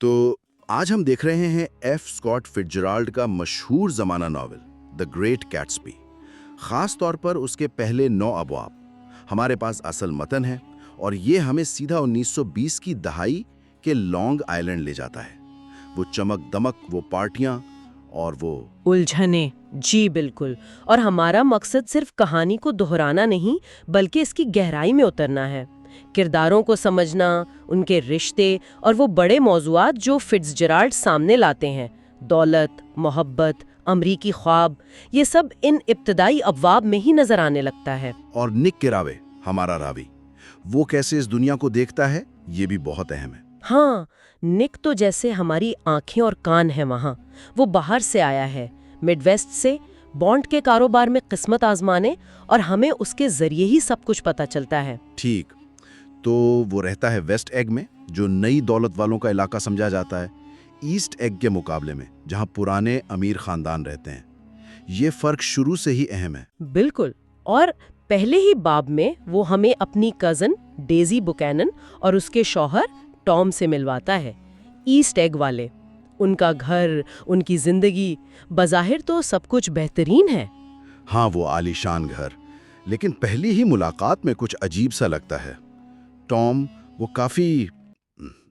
تو آج ہم دیکھ رہے ہیں ایف اسکاٹ فٹزجرالڈ کا مشہور زمانہ ناول دی گریٹ گیٹسبی، خاص طور پر اس کے پہلے 9 ابواب۔ ہمارے پاس اصل متن ہے اور یہ ہمیں سیدھا 1920 کی دہائی کے لانگ آئلینڈ لے جاتا ہے۔ وہ چمک دمک، وہ پارٹیاں اور وہ الجھنیں، جی بالکل۔ اور ہمارا مقصد صرف کہانی کو دہرانا نہیں بلکہ اس کی گہرائی میں اترنا ہے، کرداروں کو سمجھنا، ان کے رشتے اور وہ بڑے موضوعات جو فٹزجرالڈ سامنے لاتے ہیں، دولت، محبت، امریکی خواب، یہ سب ان ابتدائی ابواب میں ہی نظر آنے لگتا ہے۔ اور نک کراوے، ہمارا راوی، وہ کیسے اس دنیا کو دیکھتا ہے، یہ بھی بہت اہم ہے۔ ہاں، نک تو جیسے ہماری آنکھیں اور کان ہیں وہاں۔ وہ باہر سے آیا ہے، مڈ ویسٹ سے، بانڈ کے کاروبار میں قسمت آزمانے، اور ہمیں اس کے ذریعے ہی سب کچھ پتہ چلتا ہے۔ ٹھیک، تو وہ رہتا ہے ویسٹ ایگ میں، جو نئی دولت والوں کا علاقہ سمجھا جاتا ہے، ایسٹ ایگ کے مقابلے میں جہاں پرانے امیر خاندان رہتے ہیں۔ یہ فرق شروع سے ہی اہم ہے۔ بالکل، اور پہلے ہی باب میں وہ ہمیں اپنی کزن ڈیزی بوکینن اور اس کے شوہر ٹام سے ملواتا ہے، ایسٹ ایگ والے۔ ان کا گھر، ان کی زندگی، بظاہر تو سب کچھ بہترین ہے۔ ہاں، وہ عالیشان گھر، لیکن پہلی ہی ملاقات میں کچھ عجیب سا لگتا ہے۔ ٹام، وہ کافی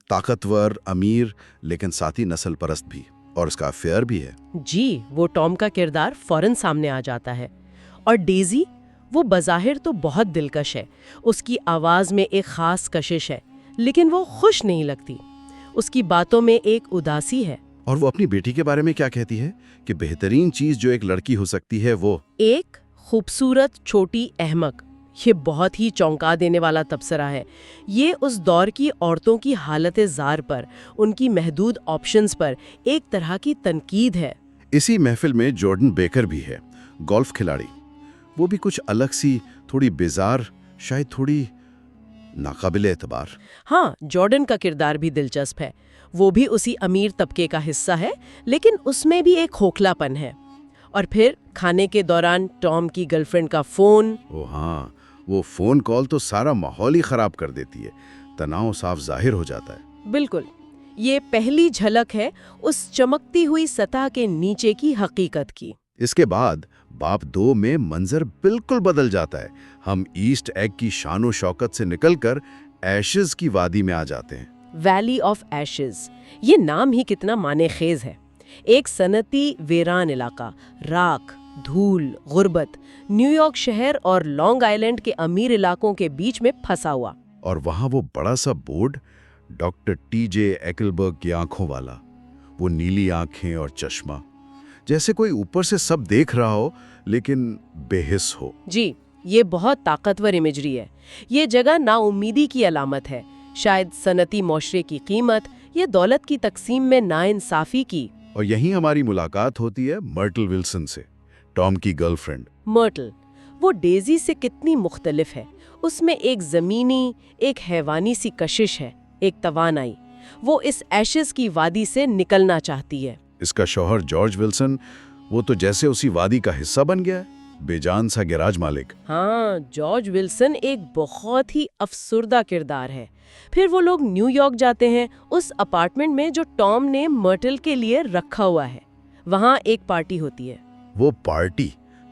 طاقتور، امیر، لیکن ساتھ ہی نسل پرست بھی، اور اس کا افیئر بھی ہے۔ جی، وہ ٹام کا کردار فوراً سامنے آ جاتا ہے۔ اور ڈیزی، وہ بظاہر تو بہت دلکش ہے، اس کی آواز میں ایک خاص کشش ہے، لیکن وہ خوش نہیں لگتی، اس کی باتوں میں ایک اداسی ہے۔ اور وہ اپنی بیٹی کے بارے میں کیا کہتی ہے کہ بہترین چیز جو ایک لڑکی ہو سکتی ہے وہ ایک خوبصورت چھوٹی احمق۔ یہ بہت ہی چونکا دینے والا تبصرہ ہے۔ یہ اس دور کی عورتوں کی حالت زار پر، ان کی محدود آپشنز پر ایک طرح کی تنقید ہے۔ اسی محفل میں جارڈن بیکر بھی ہے، گولف کھلاڑی۔ وہ بھی کچھ الگ سی، تھوڑی بیزار، شاید تھوڑی ناقابل اعتبار۔ ہاں، جارڈن کا کردار بھی دلچسپ ہے۔ وہ بھی اسی امیر طبقے کا حصہ ہے، لیکن اس میں بھی ایک کھوکھلا پن ہے۔ اور پھر کھانے کے دوران ٹام کی گرل فرینڈ کا فون۔ او ہاں، وہ فون کال تو سارا ماحول ہی خراب کر دیتی ہے، تناؤ صاف ظاہر ہو جاتا ہے۔ بالکل، یہ پہلی جھلک ہے اس چمکتی ہوئی سطح کے نیچے کی حقیقت کی۔ اس کے بعد باب 2 میں منظر بالکل بدل جاتا ہے۔ ہم ایسٹ ایگ کی شان و شوکت سے نکل کر ایشز کی وادی میں آ جاتے ہیں۔ ویلی آف ایشز، یہ نام ہی کتنا معنی خیز ہے۔ ایک صنعتی ویران علاقہ، راکھ، دھول، غربت، نیو یارک شہر اور لانگ آئلینڈ کے امیر علاقوں کے بیچ میں پھنسا ہوا۔ اور وہاں وہ بڑا سا بورڈ، ڈاکٹر ٹی جے ایکلبرگ کی آنکھوں والا، وہ نیلی آنکھیں اور چشمہ، جیسے کوئی اوپر سے سب دیکھ رہا ہو لیکن بے حس ہو۔ جی، یہ بہت طاقتور امیجری ہے۔ یہ جگہ نا امیدی کی علامت ہے، شاید صنعتی معاشرے کی قیمت یا دولت کی تقسیم میں ناانصافی کی۔ اور یہیں ہماری ملاقات ہوتی ہے مرٹل ولسن سے، ٹام کی گرل فرینڈ۔ مرٹل، وہ ڈیزی سے کتنی مختلف ہے۔ اس میں ایک زمینی، ایک حیوانی سی کشش ہے، ایک توانائی۔ وہ اس ایشز کی وادی سے نکلنا چاہتی ہے۔ اس کا شوہر جارج ولسن، وہ تو جیسے اسی وادی کا حصہ بن گیا ہے، بے جان سا گیراج مالک۔ ہاں، جارج ولسن ایک بہت ہی افسردہ کردار ہے۔ پھر وہ لوگ نیو یارک جاتے ہیں، اس اپارٹمنٹ میں جو ٹام نے مرٹل کے لیے رکھا ہوا ہے۔ وہاں ایک پارٹی ہوتی ہے۔ وہ پارٹی،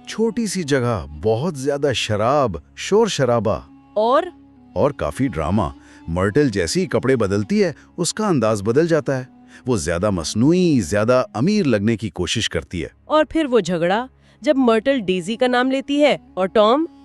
چھوٹی سی جگہ، بہت زیادہ شراب، شور شرابہ اور کافی ڈرامہ۔ مرٹل جیسی ہی کپڑے بدلتی ہے، اس کا انداز بدل جاتا ہے۔ وہ زیادہ مصنوعی، زیادہ امیر لگنے کی کوشش کرتی ہے۔ اور پھر وہ جھگڑا، جب مرٹل ڈیزی کا نام لیتی ہے اور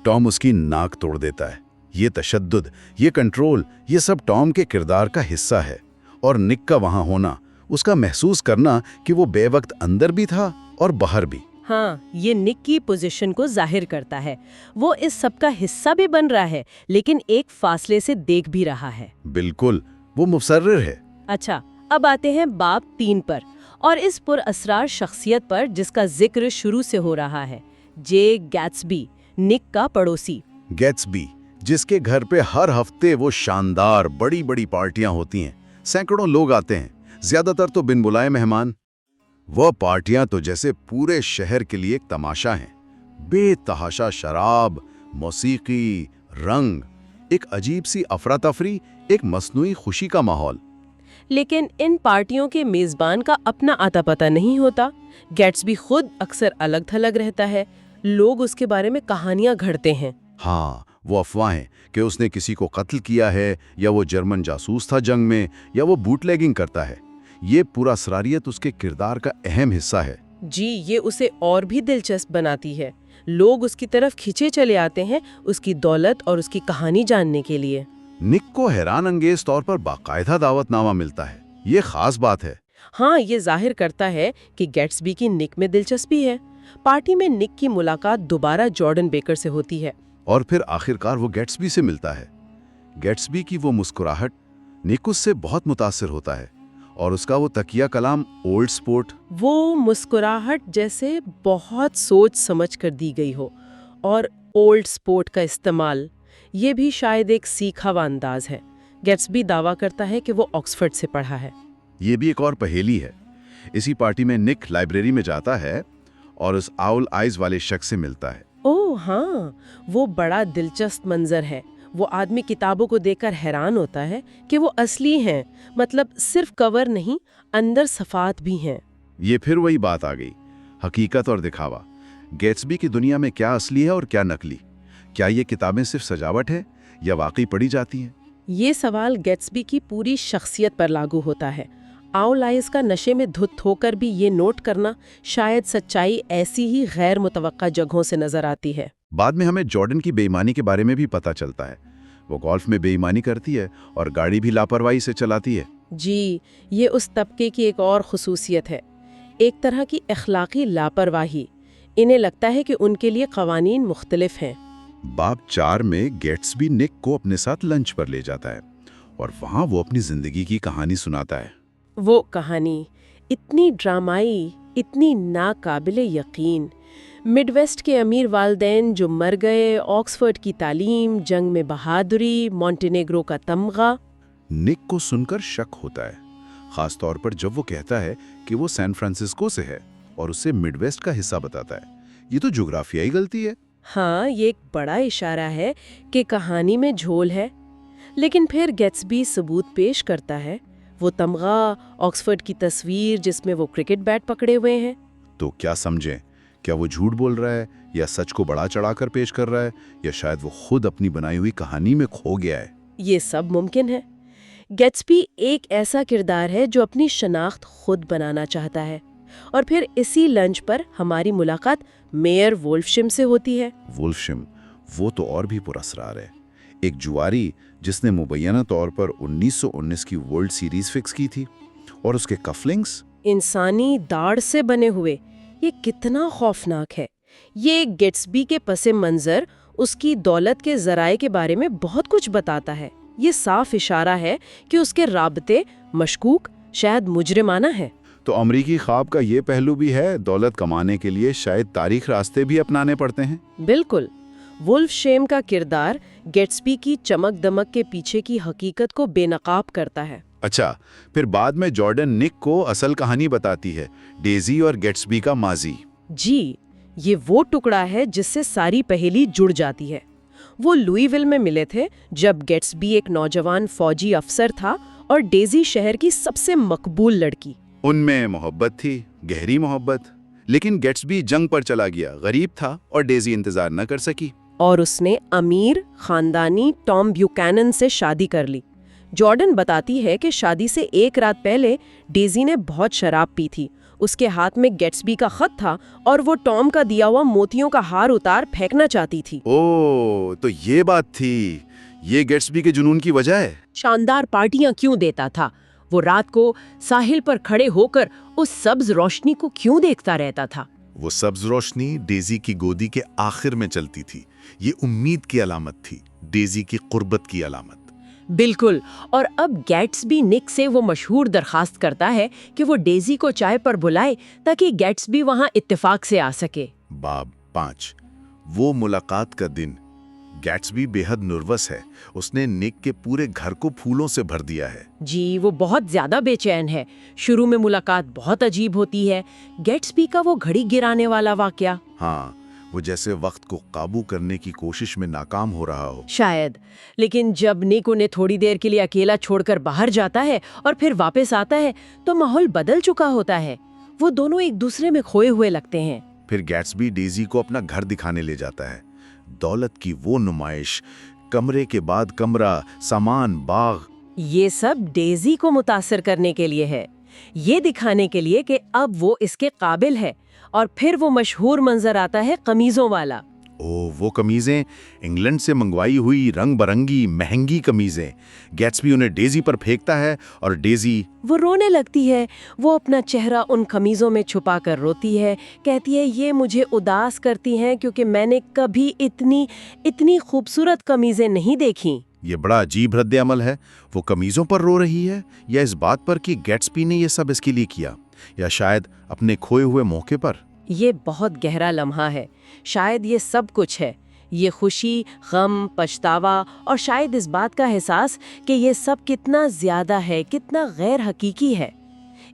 ٹام اس کی ناک توڑ دیتا ہے۔ یہ تشدد، یہ کنٹرول، یہ سب ٹام کے کردار کا حصہ ہے۔ اور نک کا وہاں ہونا، اس کا محسوس کرنا کہ وہ بے وقت اندر بھی تھا اور باہر بھی۔ ہاں، یہ نک کی پوزیشن کو ظاہر کرتا ہے۔ وہ اس سب کا حصہ بھی بن رہا ہے، لیکن ایک فاصلے سے دیکھ بھی رہا ہے۔ بالکل، وہ مصرر ہے۔ اچھا، اب آتے ہیں باب 3 پر، اور اس پر اسرار شخصیت پر جس کا ذکر شروع سے ہو رہا ہے، جے گیٹسبی، نک کا پڑوسی۔ گیٹسبی، جس کے گھر پہ ہر ہفتے وہ شاندار بڑی بڑی پارٹیاں ہوتی ہیں، سینکڑوں لوگ آتے ہیں، زیادہ تر تو بن بلائے مہمان۔ وہ پارٹیاں تو جیسے پورے شہر کے لیے ایک تماشا ہیں، بے تحاشا شراب، موسیقی، رنگ، ایک عجیب سی افراتفری، ایک مصنوعی خوشی کا ماحول۔ لیکن ان پارٹیوں کے میزبان کا اپنا آتا پتہ نہیں ہوتا۔ گیٹسبی خود اکثر الگ تھلگ رہتا ہے، لوگ اس کے بارے میں کہانیاں گھڑتے ہیں۔ ہاں، وہ افواہیں کہ اس نے کسی کو قتل کیا ہے، یا وہ جرمن جاسوس تھا جنگ میں، یا وہ بوٹ لیگنگ کرتا ہے، یہ پورا اسراریت اس کے کردار کا اہم حصہ ہے۔ جی، یہ اسے اور بھی دلچسپ بناتی ہے۔ لوگ اس کی طرف کھینچے چلے آتے ہیں اس کی دولت اور اس کی کہانی جاننے کے لیے۔ نک کو حیران انگیز طور پر باقاعدہ دعوت نامہ ملتا ہے، یہ خاص بات ہے۔ ہاں، یہ ظاہر کرتا ہے کہ گیٹسبی کی نک میں دلچسپی ہے۔ پارٹی میں نک کی ملاقات دوبارہ جارڈن بیکر سے ہوتی ہے، اور پھر آخرکار وہ گیٹسبی سے ملتا ہے۔ گیٹسبی کی وہ مسکراہٹ، نک اس سے بہت متاثر ہوتا ہے، اور اس کا وہ تکیہ کلام اولڈ سپورٹ، وہ مسکراہٹ جیسے بہت سوچ سمجھ کر دی گئی ہو، اور اولڈ سپورٹ کا استعمال، یہ بھی شاید ایک سیکھا ہوا انداز ہے۔ گیٹسبی دعویٰ کرتا ہے کہ وہ آکسفورڈ سے پڑھا ہے۔ یہ بھی ایک اور پہیلی ہے۔ اسی پارٹی میں نک لائبریری میں جاتا ہے اور اس آؤل آئیز والے شخص سے ملتا ہے۔ اوہ ہاں، وہ بڑا دلچسپ منظر ہے۔ وہ آدمی کتابوں کو دیکھ کر حیران ہوتا ہے کہ وہ اصلی ہیں، مطلب صرف کور نہیں، اندر صفات بھی ہیں۔ یہ پھر وہی بات آ گئی، حقیقت اور دکھاوا۔ گیٹسبی کی دنیا میں کیا اصلی ہے اور کیا نقلی؟ کیا یہ کتابیں صرف سجاوٹ ہے یا واقعی پڑھی جاتی ہیں؟ یہ سوال گیٹسبی کی پوری شخصیت پر لاگو ہوتا ہے۔ آؤل آئیز کا نشے میں دھت ہو کر بھی یہ نوٹ کرنا، شاید سچائی ایسی ہی غیر متوقع جگہوں سے نظر آتی ہے۔ بعد میں ہمیں جارڈن کی بے ایمانی کے بارے میں بھی پتہ چلتا ہے۔ وہ گولف میں بے ایمانی کرتی ہے اور گاڑی بھی لاپرواہی سے چلاتی ہے۔ جی، یہ اس طبقے کی ایک اور خصوصیت ہے، ایک طرح کی اخلاقی لاپرواہی۔ انہیں لگتا ہے کہ ان کے لیے قوانین مختلف ہیں۔ باب 4 میں گیٹسبی نک کو اپنے ساتھ لنچ پر لے جاتا ہے، اور وہاں وہ اپنی زندگی کی کہانی سناتا ہے۔ وہ کہانی اتنی ڈرامائی، اتنی ناقابل یقین۔ مڈ ویسٹ کے امیر والدین جو مر گئے، آکسفورڈ کی تعلیم، جنگ میں بہادری، مونٹینیگرو کا تمغہ۔ نک کو سن کر شک ہوتا ہے، خاص طور پر جب وہ کہتا ہے کہ وہ سین فرانسسکو سے ہے اور اسے مڈ ویسٹ کا حصہ بتاتا ہے۔ یہ تو جغرافیائی غلطی ہے۔ ہاں، یہ ایک بڑا اشارہ ہے کہ کہانی میں جھول ہے، لیکن پھر گیٹسبی ثبوت پیش کرتا ہے، وہ تمغہ، آکسفورڈ کی تصویر جس میں وہ کرکٹ بیٹ پکڑے ہوئے ہیں۔ تو کیا سمجھیں؟ کیا وہ جھوٹ بول رہا ہے، یا سچ کو بڑا چڑھا کر پیش کر رہا ہے، یا شاید وہ خود اپنی بنائی ہوئی کہانی میں کھو گیا ہے؟ یہ سب ممکن ہے۔ گیٹسبی ایک ایسا کردار ہے جو اپنی شناخت خود بنانا چاہتا ہے، اور پھر اسی لنچ پر ہماری ملاقات میئر وولفشم سے ہوتی ہے۔ وولفشم، وہ تو اور بھی پراسرار ہے۔ ایک جواری جس نے مبینہ طور پر 1919 کی ورلڈ سیریز فکس کی تھی، اور اس کے کفلنگز انسانی داڑھ سے بنے ہوئے، یہ کتنا خوفناک ہے۔ یہ گیٹسبی کے پس منظر اس کی دولت کے ذرائع کے بارے میں بہت کچھ بتاتا ہے۔ یہ صاف اشارہ ہے کہ اس کے رابطے مشکوک، شاید مجرمانہ ہیں۔ تو امریکی خواب کا یہ پہلو بھی ہے، دولت کمانے کے لیے شاید تاریخ راستے بھی اپنانے پڑتے ہیں۔ بالکل، وولفشیم کا کردار گیٹسبی کی چمک دمک کے پیچھے کی حقیقت کو بے نقاب کرتا ہے۔ اچھا، پھر بعد میں جارڈن نک کو اصل کہانی بتاتی ہے، ڈیزی اور گیٹسبی کا ماضی۔ جی، یہ وہ ٹکڑا ہے جس سے ساری پہیلی جڑ جاتی ہے۔ وہ لوئی ویل میں ملے تھے جب گیٹسبی ایک نوجوان فوجی افسر تھا اور ڈیزی شہر کی سب سے مقبول لڑکی۔ ان میں محبت تھی، گہری محبت، لیکن گیٹسبی جنگ پر چلا گیا، غریب تھا، اور ڈیزی انتظار نہ کر سکی، اور اس نے امیر خاندانی ٹام بیوکینن سے شادی کر لی۔ جارڈن بتاتی ہے کہ شادی سے ایک رات پہلے ڈیزی نے بہت شراب پی تھی، اس کے ہاتھ میں گیٹسبی کا خط تھا اور وہ ٹام کا دیا ہوا موتیوں کا ہار اتار پھینکنا چاہتی تھی۔ اوہ، تو یہ بات تھی، یہ گیٹسبی کے جنون کی وجہ ہے۔ شاندار پارٹیاں کیوں دیتا تھا؟ وہ رات کو ساحل پر کھڑے ہو کر اس سبز روشنی کو کیوں دیکھتا رہتا تھا؟ وہ سبز روشنی ڈیزی کی گودی کے آخر میں چلتی تھی، یہ امید کی علامت تھی، ڈیزی کی قربت کی علامت۔ بالکل، اور اب گیٹسبی نک سے وہ مشہور درخواست کرتا ہے کہ وہ ڈیزی کو چائے پر بلائے تاکہ گیٹسبی وہاں اتفاق سے آ سکے۔ باب 5، وہ ملاقات کا دن۔ گیٹسبی بے حد نروس ہے، اس نے نک کے پورے گھر کو پھولوں سے بھر دیا ہے۔ جی، وہ بہت زیادہ بے چین ہے۔ شروع میں ملاقات بہت عجیب ہوتی ہے، گیٹسبی کا وہ گھڑی گرانے والا واقعہ۔ ہاں، وہ جیسے وقت کو قابو کرنے کی کوشش میں ناکام ہو رہا ہو۔ شاید، لیکن جب نک انہیں تھوڑی دیر کے لیے اکیلا چھوڑ کر باہر جاتا ہے اور پھر واپس آتا ہے تو ماحول بدل چکا ہوتا ہے۔ وہ دونوں ایک دوسرے میں کھوئے ہوئے لگتے ہیں۔ پھر گیٹسبی ڈیزی کو اپنا گھر دکھانے لے جاتا ہے۔ دولت کی وہ نمائش، کمرے کے بعد کمرہ، سامان، باغ، یہ سب ڈیزی کو متاثر کرنے کے لیے ہے، یہ دکھانے کے لیے کہ اب وہ اس کے قابل ہے۔ اور پھر وہ مشہور منظر آتا ہے قمیضوں والا۔ وہ قمیضیں انگلینڈ سے منگوائی ہوئی رنگ برنگی مہنگی قمیضیں۔ گیٹسبی انہیں ڈیزی پر پھینکتا ہے اور ڈیزی وہ رونے لگتی ہے۔ وہ اپنا چہرہ ان قمیضوں میں چھپا کر روتی ہے، کہتی ہے یہ مجھے اداس کرتی ہیں کیونکہ میں نے کبھی اتنی خوبصورت قمیضیں نہیں دیکھیں۔ یہ بڑا عجیب رد عمل ہے۔ وہ قمیضوں پر رو رہی ہے یا اس بات پر کہ گیٹسبی نے یہ سب اس کے لیے کیا، یا شاید اپنے کھوئے ہوئے موقع پر؟ یہ بہت گہرا لمحہ ہے۔ شاید یہ سب کچھ ہے، یہ خوشی، غم، پچھتاوا اور شاید اس بات کا احساس کہ یہ سب کتنا زیادہ ہے، کتنا غیر حقیقی ہے۔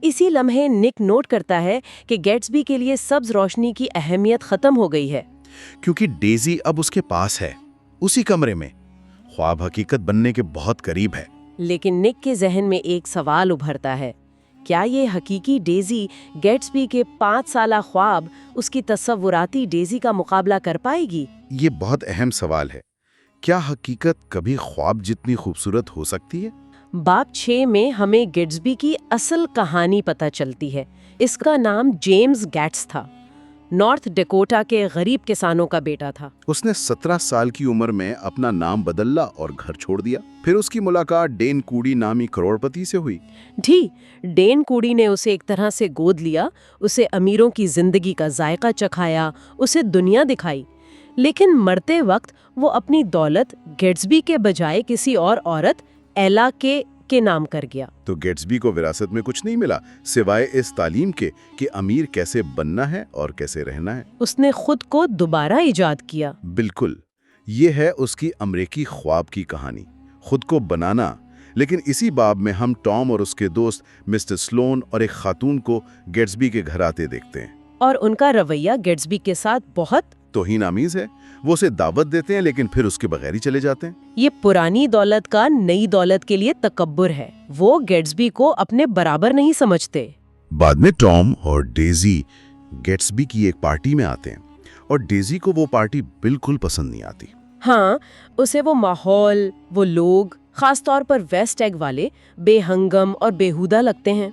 اسی لمحے نک نوٹ کرتا ہے کہ گیٹسبی کے لیے سبز روشنی کی اہمیت ختم ہو گئی ہے، کیونکہ ڈیزی اب اس کے پاس ہے، اسی کمرے میں۔ خواب حقیقت بننے کے بہت قریب ہے۔ لیکن نک کے ذہن میں ایک سوال ابھرتا ہے، کیا یہ حقیقی ڈیزی گیٹسبی کے 5 سالہ خواب اس کی تصوراتی ڈیزی کا مقابلہ کر پائے گی؟ یہ بہت اہم سوال ہے۔ کیا حقیقت کبھی خواب جتنی خوبصورت ہو سکتی ہے؟ باب 6 میں ہمیں گیٹسبی کی اصل کہانی پتہ چلتی ہے۔ اس کا نام جیمز گیٹس تھا، نارتھ ڈیکوٹا کے غریب کسانوں کا بیٹا تھا۔ اس نے 17 سال کی عمر میں اپنا نام بدلا اور گھر چھوڑ دیا۔ پھر اس کی ملاقات ڈین کوڈی نامی کروڑپتی سے ہوئی۔ ڈین کوڈی نے اسے ایک طرح سے گود لیا، اسے امیروں کی زندگی کا ذائقہ چکھایا، اسے دنیا دکھائی۔ لیکن مرتے وقت وہ اپنی دولت گیٹسبی کے بجائے کسی اور عورت ایلا کے نام کر گیا۔ تو گیٹسبی کو وراثت میں کچھ نہیں ملا سوائے اس تعلیم کے کہ امیر کیسے بننا ہے اور کیسے رہنا ہے۔ اس نے خود کو دوبارہ ایجاد کیا۔ بالکل، یہ ہے اس کی امریکی خواب کی کہانی، خود کو بنانا۔ لیکن اسی باب میں ہم ٹام اور اس کے دوست مسٹر سلون اور ایک خاتون کو گیٹسبی کے گھر آتے دیکھتے ہیں، اور ان کا رویہ گیٹسبی کے ساتھ بہت توہین آمیز ہے۔ وہ اسے دعوت دیتے ہیں لیکن پھر اس کے بغیر ہی چلے جاتے ہیں۔ یہ پرانی دولت کا نئی دولت کے لیے تکبر ہے۔ وہ گیٹسبی کو اپنے برابر نہیں سمجھتے۔ بعد میں ٹام اور ڈیزی گیٹسبی کی ایک پارٹی میں آتے ہیں اور ڈیزی کو وہ پارٹی بالکل پسند نہیں آتی۔ ہاں، اسے وہ ماحول، وہ لوگ، خاص طور پر ویسٹ ایگ والے بے ہنگم اور بیہودہ لگتے ہیں۔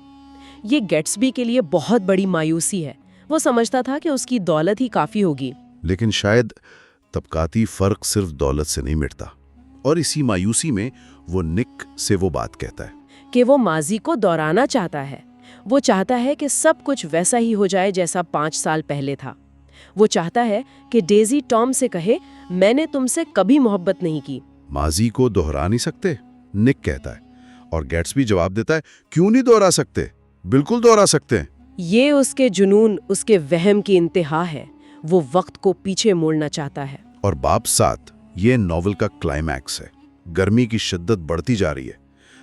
یہ گیٹسبی کے لیے بہت بڑی مایوسی ہے۔ وہ سمجھتا تھا کہ اس کی دولت ہی کافی ہوگی۔ لیکن شاید طبقاتی فرق صرف دولت سے نہیں مٹتا، اور اسی مایوسی میں وہ نک سے وہ بات کہتا ہے کہ وہ ماضی کو دوہرانا چاہتا ہے۔ وہ چاہتا ہے کہ سب کچھ ویسا ہی ہو جائے جیسا 5 سال پہلے تھا۔ وہ چاہتا ہے کہ ڈیزی ٹام سے کہے، میں نے تم سے کبھی محبت نہیں کی۔ ماضی کو دہرا نہیں سکتے، نک کہتا ہے، اور گیٹسبی جواب دیتا ہے، کیوں نہیں دہرا سکتے؟ بالکل دہرا سکتے ہیں۔ یہ اس کے جنون، اس کے وہم کی انتہا ہے۔ وہ وقت کو پیچھے موڑنا چاہتا ہے۔ اور باب 7 یہ ناول کا کلائمیکس ہے۔ گرمی کی شدت بڑھتی جا رہی ہے،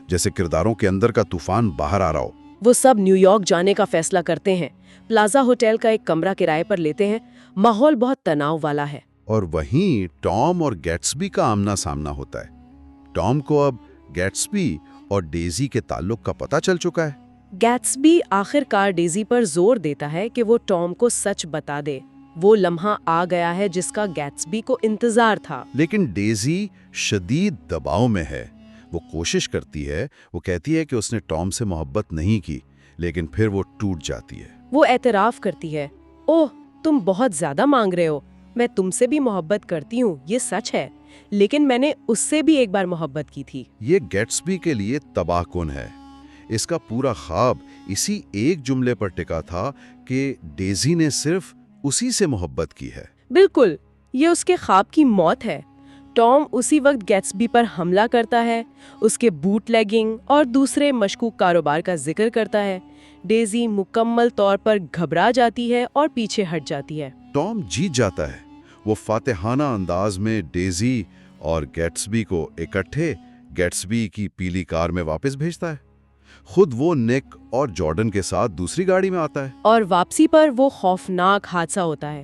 جیسے کرداروں کے اندر کا طوفان باہر آ رہا ہو۔ وہ سب نیو یارک جانے کا فیصلہ کرتے ہیں، پلازا ہوٹل کا ایک کمرہ کرائے پر لیتے ہیں۔ ماحول بہت تناؤ والا ہے۔ اور وہیں ٹام اور گیٹسبی کا آمنا سامنا ہوتا ہے۔ ٹام کو اب گیٹسبی اور ڈیزی کے تعلق کا پتہ چل چکا ہے۔ گیٹسبی آخر کار ڈیزی پر زور دیتا ہے کہ وہ ٹام کو سچ بتا دے۔ وہ لمحہ آ گیا ہے جس کا گیٹسبی کو انتظار تھا۔ لیکن ڈیزی شدید دباؤ میں ہے۔ وہ کوشش کرتی ہے، وہ کہتی ہے کہ اس نے ٹام سے محبت نہیں کی، لیکن پھر وہ ٹوٹ جاتی ہے۔ وہ اعتراف کرتی ہے، اوہ تم بہت زیادہ مانگ رہے ہو، میں تم سے بھی محبت کرتی ہوں، یہ سچ ہے، لیکن میں نے اس سے بھی ایک بار محبت کی تھی۔ یہ گیٹسبی کے لیے تباہ کن ہے۔ اس کا پورا خواب اسی ایک جملے پر ٹکا تھا کہ ڈیزی نے صرف اسی سے محبت کی ہے۔ بالکل، یہ اس کے خواب کی موت ہے۔ ٹام اسی وقت گیٹسبی پر حملہ کرتا ہے، اس کے بوٹ لیگنگ اور دوسرے مشکوک کاروبار کا ذکر کرتا ہے۔ ڈیزی مکمل طور پر گھبرا جاتی ہے اور پیچھے ہٹ جاتی ہے۔ ٹام جیت جاتا ہے۔ وہ فاتحانہ انداز میں ڈیزی اور گیٹسبی کو اکٹھے گیٹسبی کی پیلی کار میں واپس بھیجتا ہے۔ خود وہ نک اور جارڈن کے ساتھ دوسری گاڑی میں آتا ہے۔ اور واپسی پر وہ خوفناک حادثہ ہوتا ہے۔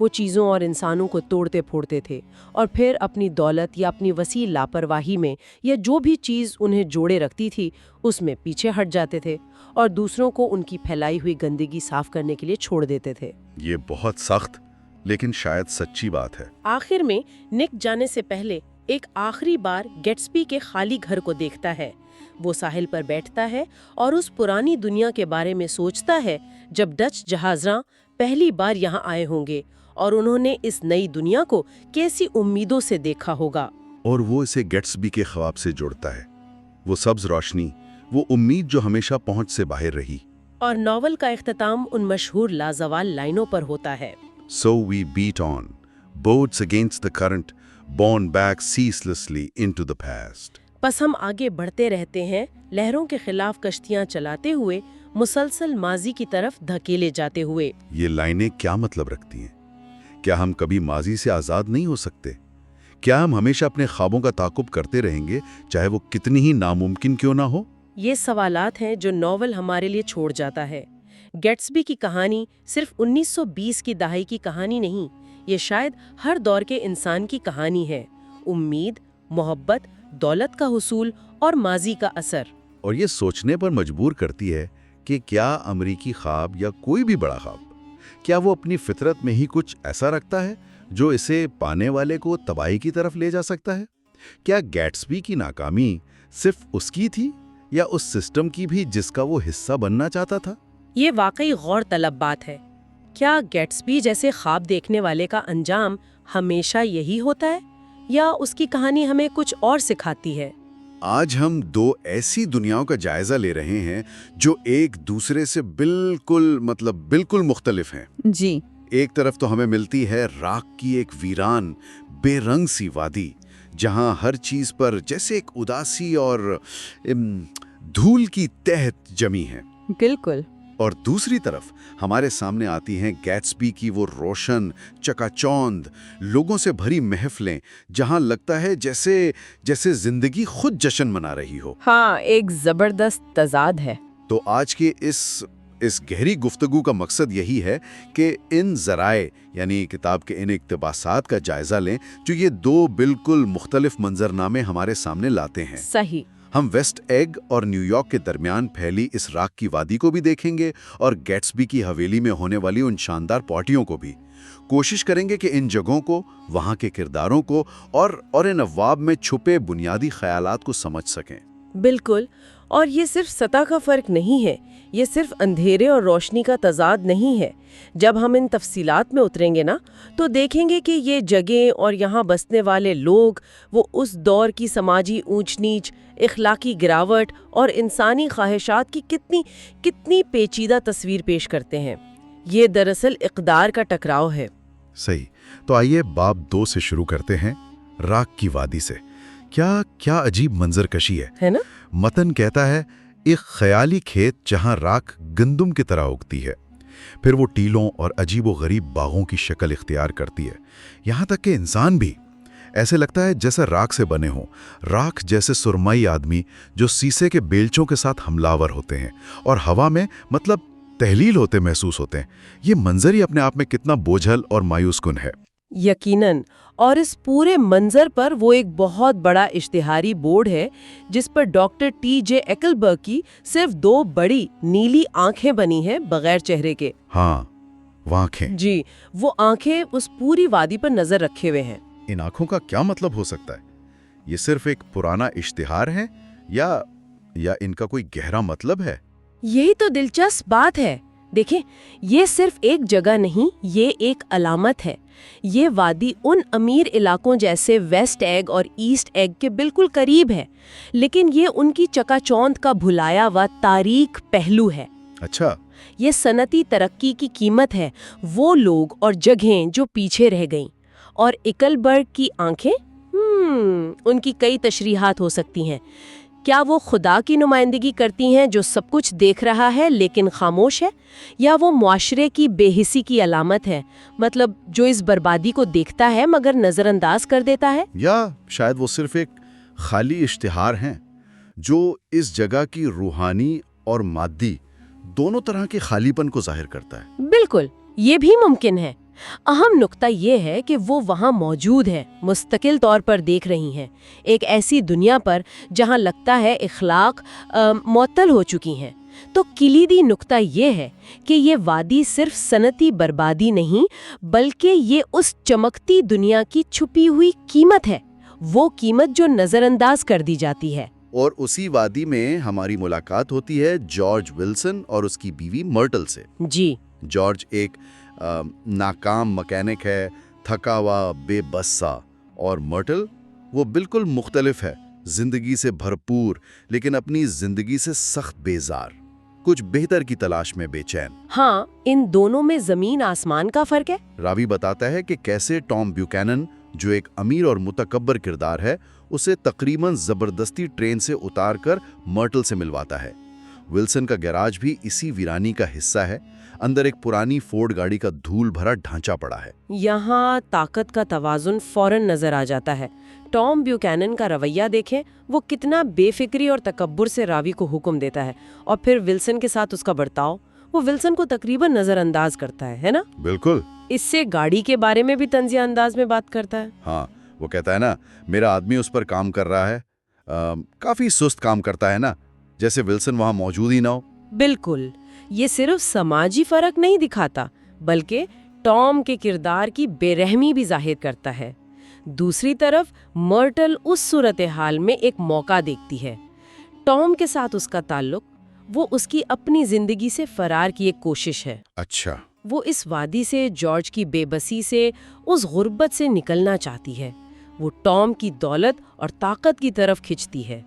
وہ چیزوں اور انسانوں کو توڑتے پھوڑتے تھے اور پھر اپنی دولت یا اپنی وسیع لاپرواہی میں یا جو بھی چیز انہیں جوڑے رکھتی تھی اس میں پیچھے ہٹ جاتے تھے اور دوسروں کو ان کی پھیلائی ہوئی گندگی صاف کرنے کے لیے چھوڑ دیتے تھے۔ یہ بہت سخت لیکن شاید سچی بات ہے۔ آخر میں نک جانے سے پہلے ایک آخری بار گیٹسبی کے خالی گھر کو دیکھتا ہے۔ وہ ساحل پر بیٹھتا ہے اور اس پرانی دنیا کے بارے میں سوچتا ہے جب ڈچ جہازراں پہلی بار یہاں آئے ہوں گے اور انہوں نے اس نئی دنیا کو کیسی امیدوں سے دیکھا ہوگا۔ اور وہ اسے گیٹسبی کے خواب سے جوڑتا ہے، وہ سبز روشنی، وہ امید جو ہمیشہ پہنچ سے باہر رہی۔ اور ناول کا اختتام ان مشہور لازوال لائنوں پر ہوتا ہے۔ So we beat on, boats against the current, borne back ceaselessly into the past. پس ہم آگے بڑھتے رہتے ہیں، لہروں کے خلاف کشتیاں چلاتے ہوئے، مسلسل ماضی کی طرف دھکیلے جاتے ہوئے۔ یہ لائنیں کیا مطلب رکھتی ہیں؟ کیا ہم کبھی ماضی سے آزاد نہیں ہو سکتے؟ کیا ہم ہمیشہ اپنے خوابوں کا تعاقب کرتے رہیں گے چاہے وہ کتنی ہی ناممکن کیوں نہ ہو؟ یہ سوالات ہیں جو ناول ہمارے لیے چھوڑ جاتا ہے۔ گیٹسبی کی کہانی صرف 1920 کی دہائی کی کہانی نہیں، یہ شاید ہر دور کے انسان کی کہانی ہے۔ امید، محبت، دولت کا حصول اور ماضی کا اثر۔ اور یہ سوچنے پر مجبور کرتی ہے کہ کیا امریکی خواب یا کوئی بھی بڑا خواب، کیا وہ اپنی فطرت میں ہی کچھ ایسا رکھتا ہے جو اسے پانے والے کو تباہی کی طرف لے جا سکتا ہے؟ کیا گیٹسبی کی ناکامی صرف اس کی تھی یا اس سسٹم کی بھی جس کا وہ حصہ بننا چاہتا تھا؟ یہ واقعی غور طلب بات ہے۔ کیا گیٹسبی جیسے خواب دیکھنے والے کا انجام ہمیشہ یہی ہوتا ہے یا اس کی کہانی ہمیں کچھ اور سکھاتی ہے؟ آج ہم دو ایسی دنیاؤں کا جائزہ لے رہے ہیں جو ایک دوسرے سے بالکل مختلف ہیں۔ جی، ایک طرف تو ہمیں ملتی ہے راک کی ایک ویران بے رنگ سی وادی جہاں ہر چیز پر جیسے ایک اداسی اور دھول کی تہت جمی ہے، بالکل۔ اور دوسری طرف ہمارے سامنے آتی ہیں گیٹسبی کی وہ روشن چکا چوند لوگوں سے بھری محفلیں جہاں لگتا ہے جیسے زندگی خود جشن منا رہی ہو۔ ہاں، ایک زبردست تضاد ہے۔ تو آج کے اس گہری گفتگو کا مقصد یہی ہے کہ ان ذرائع یعنی کتاب کے ان اقتباسات کا جائزہ لیں جو یہ دو بالکل مختلف منظرنامے ہمارے سامنے لاتے ہیں۔ صحیح۔ ہم ویسٹ ایگ اور نیو یارک کے درمیان پھیلی اس راک کی وادی کو بھی دیکھیں گے اور گیٹسبی کی حویلی میں ہونے والی ان شاندار پارٹیوں کو بھی۔ کوشش کریں گے کہ ان جگہوں کو، وہاں کے کرداروں کو اور ان ابواب میں چھپے بنیادی خیالات کو سمجھ سکیں۔ بالکل، اور یہ صرف سطح کا فرق نہیں ہے، یہ صرف اندھیرے اور روشنی کا تضاد نہیں ہے۔ جب ہم ان تفصیلات میں اتریں گے نا تو دیکھیں گے کہ یہ جگہیں اور یہاں بسنے والے لوگ وہ اس دور کی سماجی اونچ نیچ، اخلاقی گراوٹ اور انسانی خواہشات کی کتنی پیچیدہ تصویر پیش کرتے ہیں۔ یہ دراصل اقدار کا ٹکراؤ ہے۔ صحیح، تو آئیے باب 2 سے شروع کرتے ہیں، راک کی وادی سے۔ کیا عجیب منظر کشی ہے نا؟ متن کہتا ہے ایک خیالی کھیت جہاں راک گندم کی طرح اگتی ہے، پھر وہ ٹیلوں اور عجیب و غریب باغوں کی شکل اختیار کرتی ہے، یہاں تک کہ انسان بھی ایسے لگتا ہے جیسے راک سے بنے ہوں، راک جیسے سرمائی آدمی جو سیسے کے بیلچوں کے ساتھ حملہ ور ہوتے ہیں اور ہوا میں تحلیل ہوتے محسوس ہوتے ہیں۔ یہ منظر ہی اپنے آپ میں کتنا بوجھل اور مایوس کن ہے۔ یقیناً، اور اس پورے منظر پر وہ ایک بہت بڑا اشتہاری بورڈ ہے جس پر ڈاکٹر ٹی جے ایکلبرگ کی صرف 2 بڑی نیلی آنکھیں بنی ہیں بغیر چہرے کے۔ ہاں، وہ آنکھیں۔ جی، وہ آنکھیں اس پوری وادی پر نظر رکھے ہوئے ہیں۔ ان آنکھوں کا کیا مطلب ہو سکتا ہے؟ یہ صرف ایک پرانا اشتہار ہے یا ان کا کوئی گہرا مطلب ہے؟ یہی تو دلچسپ بات ہے۔ دیکھیں، یہ صرف ایک جگہ نہیں، یہ ایک علامت ہے۔ یہ وادی ان امیر علاقوں جیسے ویسٹ ایگ اور ایسٹ ایگ کے بالکل قریب ہے، لیکن یہ ان کی چکا چوند کا بھلایا ہوا تاریک پہلو ہے۔ اچھا، یہ صنعتی ترقی کی قیمت ہے، وہ لوگ اور جگہیں جو پیچھے رہ گئیں۔ اور ایکلبرگ کی آنکھیں، ان کی کئی تشریحات ہو سکتی ہیں۔ کیا وہ خدا کی نمائندگی کرتی ہیں جو سب کچھ دیکھ رہا ہے لیکن خاموش ہے، یا وہ معاشرے کی بے حسی کی علامت ہے، مطلب جو اس بربادی کو دیکھتا ہے مگر نظر انداز کر دیتا ہے؟ یا شاید وہ صرف ایک خالی اشتہار ہیں جو اس جگہ کی روحانی اور مادی دونوں طرح کے خالی پن کو ظاہر کرتا ہے۔ بالکل، یہ بھی ممکن ہے۔ اہم نقطہ یہ ہے کہ وہ وہاں موجود ہے، مستقل طور پر دیکھ رہی ہیں، ایک ایسی دنیا پر جہاں لگتا ہے اخلاق معطل ہو چکی ہیں۔ تو کلیدی نقطہ یہ ہے کہ یہ وادی صرف صنعتی بربادی نہیں، بلکہ یہ اس چمکتی دنیا کی چھپی ہوئی قیمت ہے، وہ قیمت جو نظر انداز کر دی جاتی ہے۔ اور اسی وادی میں ہماری ملاقات ہوتی ہے جارج ولسن اور اس کی بیوی مرٹل سے۔ جی جارج ایک ناکام مکینک ہے، تھکا ہوا، بے بس سا، اور مرٹل وہ بالکل مختلف ہے، زندگی سے بھرپور لیکن اپنی زندگی سے سخت بیزار، کچھ بہتر کی تلاش میں بے چین۔ ہاں، ان دونوں میں زمین آسمان کا فرق ہے۔ راوی بتاتا ہے کہ کیسے ٹام بیوکینن، جو ایک امیر اور متکبر کردار ہے، اسے تقریباً زبردستی ٹرین سے اتار کر مرٹل سے ملواتا ہے۔ ولسن کا گیراج بھی اسی ویرانی کا حصہ ہے، اندر ایک پرانی فورڈ گاڑی کا دھول بھرا ڈھانچہ پڑا ہے۔ یہاں طاقت کا توازن فوراً نظر آ جاتا ہے۔ ٹام بیوکینن کا رویہ دیکھیں، وہ کتنا بے فکری اور تکبر سے راوی کو حکم دیتا ہے، اور پھر ولسن کے ساتھ اس کا برتاؤ، وہ ولسن کو تقریباً نظر انداز کرتا ہے نا؟ بالکل۔ اس سے گاڑی کے بارے میں بھی طنزیہ انداز میں بات کرتا ہے۔ ہاں، وہ کہتا ہے نا، میرا آدمی اس پر کام کر رہا ہے، کافی سست کام کرتا ہے نا، جیسے ولسن وہاں موجود ہی نہ ہو۔ بالکل، یہ صرف سماجی فرق نہیں دکھاتا، بلکہ ٹام کے کردار کی بے رحمی بھی ظاہر کرتا ہے۔ دوسری طرف مرٹل اس صورتحال میں ایک موقع دیکھتی ہے۔ ٹام کے ساتھ اس کا تعلق، وہ اس کی اپنی زندگی سے فرار کی ایک کوشش ہے۔ اچھا۔ وہ اس وادی سے، جارج کی بے بسی سے، اس غربت سے نکلنا چاہتی ہے۔ وہ ٹام کی دولت اور طاقت کی طرف کھنچتی ہے۔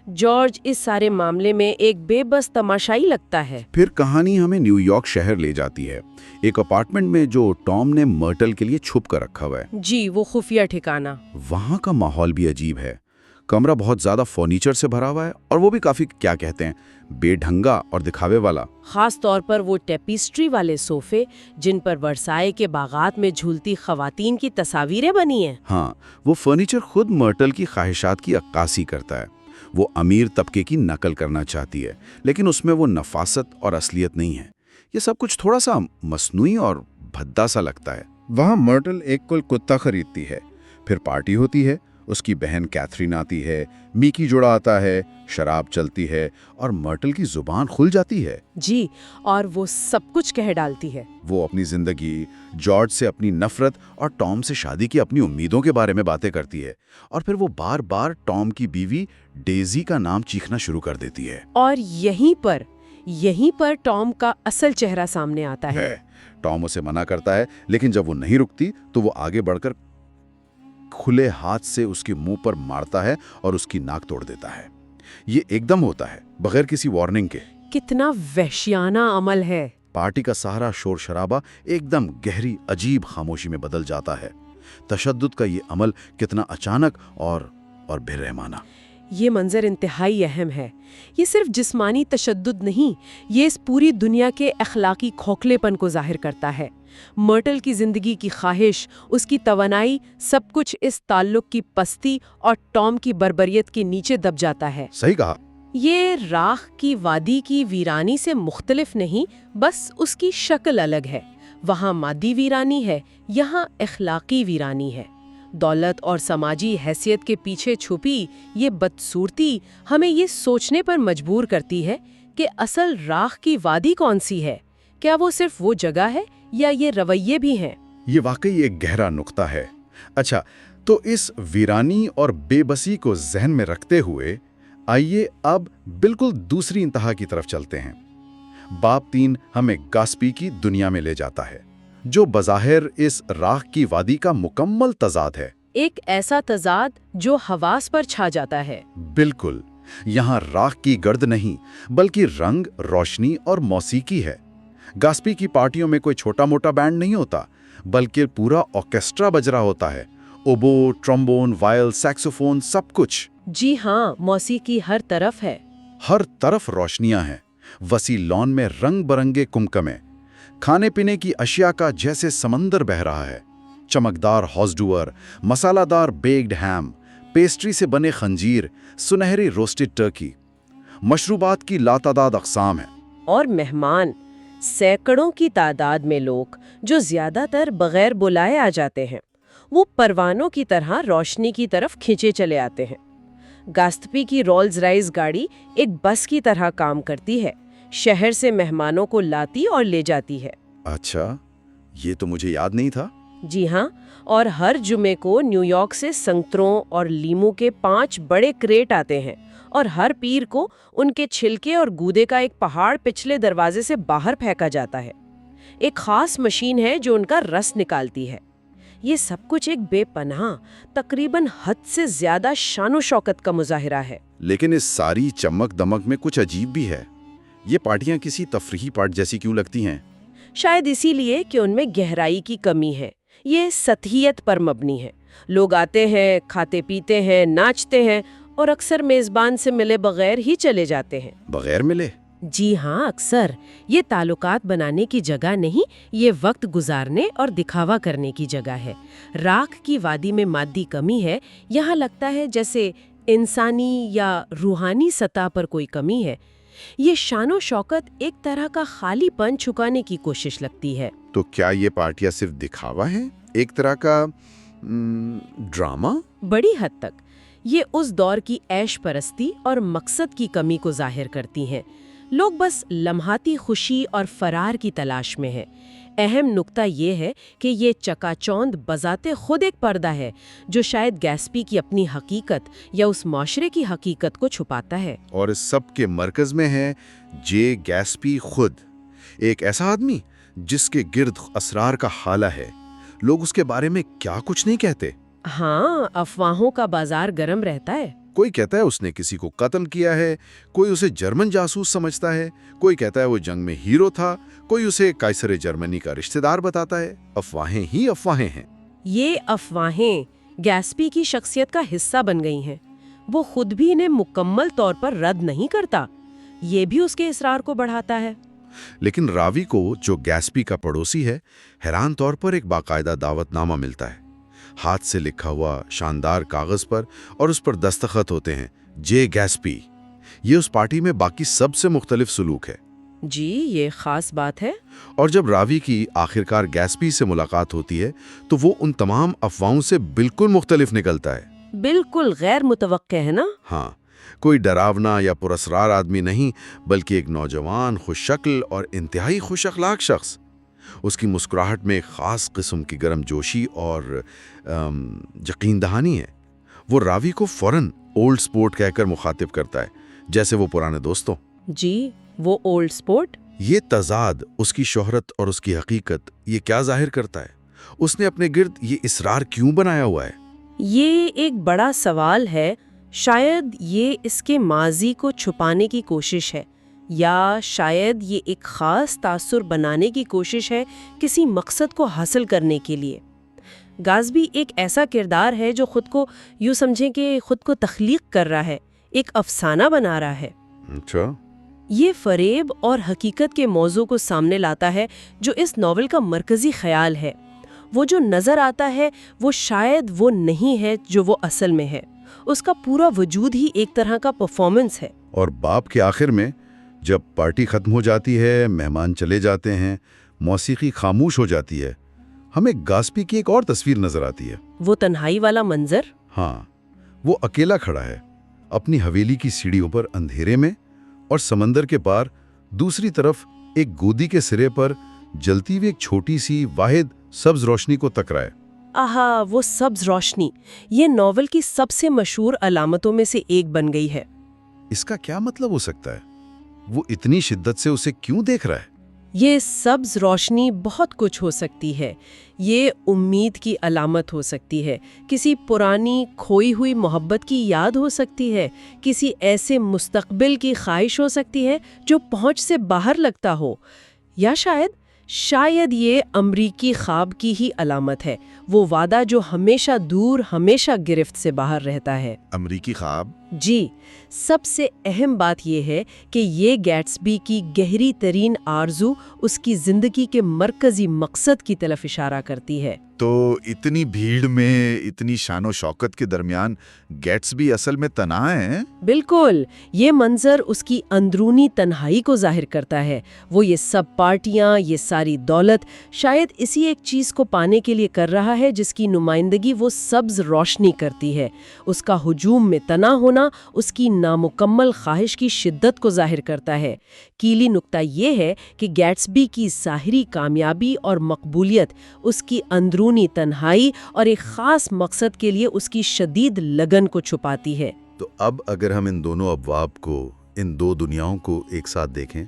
جارج اس سارے معاملے میں ایک بے بس تماشائی لگتا ہے۔ پھر کہانی ہمیں نیو یارک شہر لے جاتی ہے، ایک اپارٹمنٹ میں جو ٹام نے مرٹل کے لیے چھپ کر رکھا ہوا ہے۔ جی، وہ خفیہ ٹھکانہ۔ وہاں کا ماحول بھی عجیب ہے، کمرہ بہت زیادہ فرنیچر سے بھرا ہوا ہے، اور وہ بھی کافی کیا کہتے ہیں، بے ڈھنگا اور دکھاوے والا۔ خاص طور پر وہ ٹیپیسٹری والے صوفے جن پر ورسائے کے باغات میں جھولتی خواتین کی تصاویریں بنی ہیں۔ ہاں، وہ فرنیچر خود مرٹل کی خواہشات کی عکاسی کرتا ہے۔ وہ امیر طبقے کی نقل کرنا چاہتی ہے، لیکن اس میں وہ نفاست اور اصلیت نہیں ہے۔ یہ سب کچھ تھوڑا سا مصنوعی اور بھدا سا لگتا ہے۔ وہاں مرٹل ایک کل کتا خریدتی ہے، پھر پارٹی ہوتی ہے، اس کی بہن کیتھرین آتی ہے، میکی جوڑا آتا ہے، شراب چلتی ہے، اور مرٹل کی زبان کھل جاتی ہے۔ جی، اور وہ سب کچھ کہہ ڈالتی ہے۔ وہ اپنی زندگی، جارج سے اپنی نفرت اور ٹام سے شادی کی اپنی امیدوں کے بارے میں باتیں کرتی ہے، اور پھر وہ بار بار ٹام کی بیوی ڈیزی کا نام چیخنا شروع کر دیتی ہے۔ اور یہیں پر ٹام کا اصل چہرہ سامنے آتا ہے۔ ٹام اسے منع کرتا ہے، لیکن جب وہ نہیں رکتی تو وہ آگے بڑھ کر کھلے ہاتھ سے اس کے منہ پر مارتا ہے اور اس کی ناک توڑ دیتا ہے۔ یہ ایک دم ہوتا ہے، بغیر کسی وارننگ کے۔ کتنا وحشیانہ عمل ہے۔ پارٹی کا سارا شور شرابہ ایک دم گہری عجیب خاموشی میں بدل جاتا ہے۔ تشدد کا یہ عمل کتنا اچانک اور بے رحمانہ۔ یہ منظر انتہائی اہم ہے۔ یہ صرف جسمانی تشدد نہیں، یہ اس پوری دنیا کے اخلاقی کھوکھلے پن کو ظاہر کرتا ہے۔ مرٹل کی زندگی کی خواہش، اس کی توانائی، سب کچھ اس تعلق کی پستی اور ٹام کی بربریت کے نیچے دب جاتا ہے۔ صحیح کہا۔ یہ راکھ کی وادی کی ویرانی سے مختلف نہیں، بس اس کی شکل الگ ہے۔ وہاں مادی ویرانی ہے، یہاں اخلاقی ویرانی ہے۔ دولت اور سماجی حیثیت کے پیچھے چھپی یہ بدصورتی ہمیں یہ سوچنے پر مجبور کرتی ہے کہ اصل راکھ کی وادی کون سی ہے؟ کیا وہ صرف وہ جگہ ہے یا یہ رویے بھی ہیں؟ یہ واقعی ایک گہرا نقطہ ہے۔ اچھا، تو اس ویرانی اور بے بسی کو ذہن میں رکھتے ہوئے آئیے اب بالکل دوسری انتہا کی طرف چلتے ہیں۔ باب 3 ہمیں گاسپی کی دنیا میں لے جاتا ہے، جو بظاہر اس راکھ کی وادی کا مکمل تضاد ہے۔ ایک ایسا تضاد جو حواس پر چھا جاتا ہے۔ بالکل، یہاں راکھ کی گرد نہیں بلکہ رنگ، روشنی اور موسیقی ہے۔ گاسپی کی پارٹیوں میں کوئی چھوٹا موٹا بینڈ نہیں ہوتا، بلکہ پورا آرکیسٹرا بج رہا ہوتا ہے۔ اوبو، ٹرمبون، وائل، سیکسوفون، سب کچھ۔ جی ہاں، موسیقی ہر طرف ہے۔ ہر طرف روشنیاں ہیں، وسیع لان میں رنگ برنگے کمکمے، کھانے پینے کی اشیاء کا جیسے سمندر بہہ رہا ہے۔ چمکدار ہاؤسڈور، مسالہ دار بیکڈ ہیم، پیسٹری سے بنے خنجیر، سنہری روسٹڈ ٹرکی، مشروبات کی لاتعداد اقسام ہیں۔ اور مہمان سینکڑوں کی تعداد میں لوگ جو زیادہ تر بغیر بلائے آ جاتے ہیں، وہ پروانوں کی طرح روشنی کی طرف کھینچے چلے آتے ہیں۔ گاستپی کی رولز رائس گاڑی ایک بس کی طرح کام کرتی ہے، شہر سے مہمانوں کو لاتی اور لے جاتی ہے۔ اچھا، یہ تو مجھے یاد نہیں تھا۔ جی ہاں، اور ہر جمعے کو نیو یارک سے سنگتروں اور لیموں کے 5 بڑے کریٹ آتے ہیں، اور ہر پیر کو ان کے چھلکے اور گودے کا ایک پہاڑ پچھلے دروازے سے باہر پھینکا جاتا ہے۔ ایک خاص مشین ہے جو ان کا رس نکالتی ہے۔ یہ سب کچھ ایک بے پناہ، تقریباً حد سے زیادہ شان و شوکت کا مظاہرہ ہے۔ لیکن اس ساری چمک دمک میں کچھ عجیب بھی ہے۔ یہ پارٹیاں کسی تفریحی پارٹ جیسی کیوں لگتی ہیں؟ شاید اسی لیے کہ ان میں گہرائی کی کمی ہے۔ یہ سطحیت پر مبنی ہے۔ لوگ آتے ہیں، کھاتے پیتے ہیں، ناچتے ہیں، اور اکثر میزبان سے ملے بغیر ہی چلے جاتے ہیں۔ بغیر ملے؟ جی ہاں، اکثر۔ یہ تعلقات بنانے کی جگہ نہیں، یہ وقت گزارنے اور دکھاوا کرنے کی جگہ ہے۔ راکھ کی وادی میں مادی کمی ہے، یہاں لگتا ہے جیسے انسانی یا روحانی سطح پر کوئی کمی ہے۔ یہ شان و شوکت ایک طرح کا خالی پن چھکانے کی کوشش لگتی ہے۔ تو کیا یہ پارٹیاں صرف دکھاوا ہیں، ایک طرح کا ڈرامہ؟ بڑی حد تک یہ اس دور کی عیش پرستی اور مقصد کی کمی کو ظاہر کرتی ہیں۔ لوگ بس لمحاتی خوشی اور فرار کی تلاش میں ہیں۔ اہم نکتہ یہ ہے کہ یہ چکا چوند بذات خود ایک پردہ ہے جو شاید گیسپی کی اپنی حقیقت یا اس معاشرے کی حقیقت کو چھپاتا ہے۔ اور اس سب کے مرکز میں ہے جے گیسپی خود، ایک ایسا آدمی جس کے گرد اسرار کا حالہ ہے۔ لوگ اس کے بارے میں کیا کچھ نہیں کہتے۔ ہاں، افواہوں کا بازار گرم رہتا ہے۔ کوئی کہتا ہے اس نے کسی کو قتل کیا ہے، کوئی اسے جرمن جاسوس سمجھتا ہے، کوئی کہتا ہے وہ جنگ میں ہیرو تھا، کوئی اسے قیصر جرمنی کا رشتہ دار بتاتا ہے۔ افواہیں ہی افواہیں ہیں۔ یہ افواہیں گیسپی کی شخصیت کا حصہ بن گئی ہیں۔ وہ خود بھی انہیں مکمل طور پر رد نہیں کرتا، یہ بھی اس کے اصرار کو بڑھاتا ہے۔ لیکن راوی کو، جو گیسپی کا پڑوسی ہے، حیران طور پر ایک باقاعدہ دعوت نامہ ملتا ہے، ہاتھ سے لکھا ہوا شاندار کاغذ پر، اور اس پر دستخط ہوتے ہیں جے گیسپی۔ یہ اس پارٹی میں باقی سب سے مختلف سلوک ہے۔ جی، یہ خاص بات ہے۔ اور جب راوی کی آخرکار گیسپی سے ملاقات ہوتی ہے تو وہ ان تمام افواہوں سے بالکل مختلف نکلتا ہے۔ بالکل غیر متوقع ہے نا؟ ہاں، کوئی ڈراونا یا پراسرار آدمی نہیں، بلکہ ایک نوجوان، خوش شکل اور انتہائی خوش اخلاق شخص۔ اس کی مسکراہٹ میں ایک خاص قسم کی گرم جوشی اور یقین دہانی ہے۔ وہ راوی کو فوراً اولڈ سپورٹ کہہ کر مخاطب کرتا ہے، جیسے وہ پرانے دوستوں۔ جی، وہ اولڈ سپورٹ۔ یہ تضاد، اس کی شہرت اور اس کی حقیقت، یہ کیا ظاہر کرتا ہے؟ اس نے اپنے گرد یہ اصرار کیوں بنایا ہوا ہے؟ یہ ایک بڑا سوال ہے۔ شاید یہ اس کے ماضی کو چھپانے کی کوشش ہے، یا شاید یہ ایک خاص تاثر بنانے کی کوشش ہے کسی مقصد کو حاصل کرنے کے لیے۔ گاسبی ایک ایسا کردار ہے جو خود کو، یوں سمجھیں کہ خود کو تخلیق کر رہا ہے، ایک افسانہ بنا رہا ہے۔ اچھا، یہ فریب اور حقیقت کے موضوع کو سامنے لاتا ہے جو اس ناول کا مرکزی خیال ہے۔ وہ جو نظر آتا ہے وہ شاید وہ نہیں ہے جو وہ اصل میں ہے۔ اس کا پورا وجود ہی ایک طرح کا پرفارمنس ہے۔ اور باب کے آخر میں جب پارٹی ختم ہو جاتی ہے، مہمان چلے جاتے ہیں، موسیقی خاموش ہو جاتی ہے، ہمیں گاسپی کی ایک اور تصویر نظر آتی ہے۔ وہ تنہائی والا منظر۔ ہاں، وہ اکیلا کھڑا ہے اپنی حویلی کی سیڑھیوں پر اندھیرے میں، اور سمندر کے پار دوسری طرف ایک گودی کے سرے پر جلتی ہوئی ایک چھوٹی سی واحد سبز روشنی کو تک رہا ہے۔ آہا، وہ سبز روشنی، یہ ناول کی سب سے مشہور علامتوں میں سے ایک بن گئی ہے۔ اس کا کیا مطلب ہو سکتا ہے؟ وہ اتنی شدت سے اسے کیوں دیکھ رہا ہے؟ یہ سبز روشنی بہت کچھ ہو سکتی ہے۔ یہ امید کی علامت ہو سکتی ہے، کسی پرانی کھوئی ہوئی محبت کی یاد ہو سکتی ہے، کسی ایسے مستقبل کی خواہش ہو سکتی ہے جو پہنچ سے باہر لگتا ہو، یا شاید یہ امریکی خواب کی ہی علامت ہے، وہ وعدہ جو ہمیشہ دور، ہمیشہ گرفت سے باہر رہتا ہے۔ امریکی خواب؟ جی، سب سے اہم بات یہ ہے کہ یہ گیٹسبی کی گہری ترین آرزو اس کی زندگی کے مرکزی مقصد کی طرف اشارہ کرتی ہے۔ تو اتنی بھیڑ میں، اتنی شان و شوکت کے درمیان گیٹسبی اصل میں تنہا ہے؟ بالکل، یہ منظر اس کی اندرونی تنہائی کو ظاہر کرتا ہے۔ وہ یہ سب پارٹیاں، یہ ساری دولت شاید اسی ایک چیز کو پانے کے لیے کر رہا ہے جس کی نمائندگی وہ سبز روشنی کرتی ہے۔ اس کا ہجوم میں تنہا ہونا اس کی نامکمل خواہش کی شدت کو ظاہر کرتا ہے۔ کیلی نکتہ یہ ہے کہ گیٹسبی کی ظاہری کامیابی اور مقبولیت اس کی اندرونی تنہائی اور ایک خاص مقصد کے لیے اس کی شدید لگن کو چھپاتی ہے۔ تو اب اگر ہم ان دونوں ابواب کو، ان دو دنیاؤں کو ایک ساتھ دیکھیں،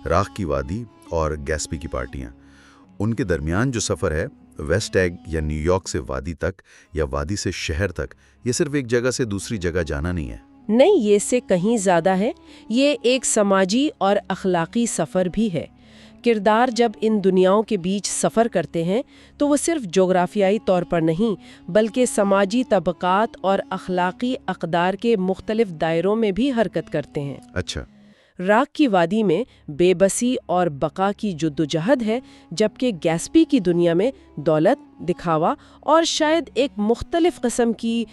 راکھ کی وادی اور گیٹسبی کی پارٹیاں، ان کے درمیان جو سفر ہے، ویسٹ ایگ یا نیو یارک سے وادی تک یا وادی سے شہر تک، یہ صرف ایک جگہ سے دوسری جگہ جانا نہیں ہے۔ نہیں، یہ اس سے کہیں زیادہ ہے۔ یہ ایک سماجی اور اخلاقی سفر بھی ہے۔ کردار جب ان دنیاؤں کے بیچ سفر کرتے ہیں تو وہ صرف جغرافیائی طور پر نہیں بلکہ سماجی طبقات اور اخلاقی اقدار کے مختلف دائروں میں بھی حرکت کرتے ہیں۔ اچھا، راکھ کی وادی میں بے بسی اور بقا کی جدوجہد ہے، جبکہ گیٹسبی کی دنیا میں دولت، دکھاوا اور شاید ایک مختلف قسم کی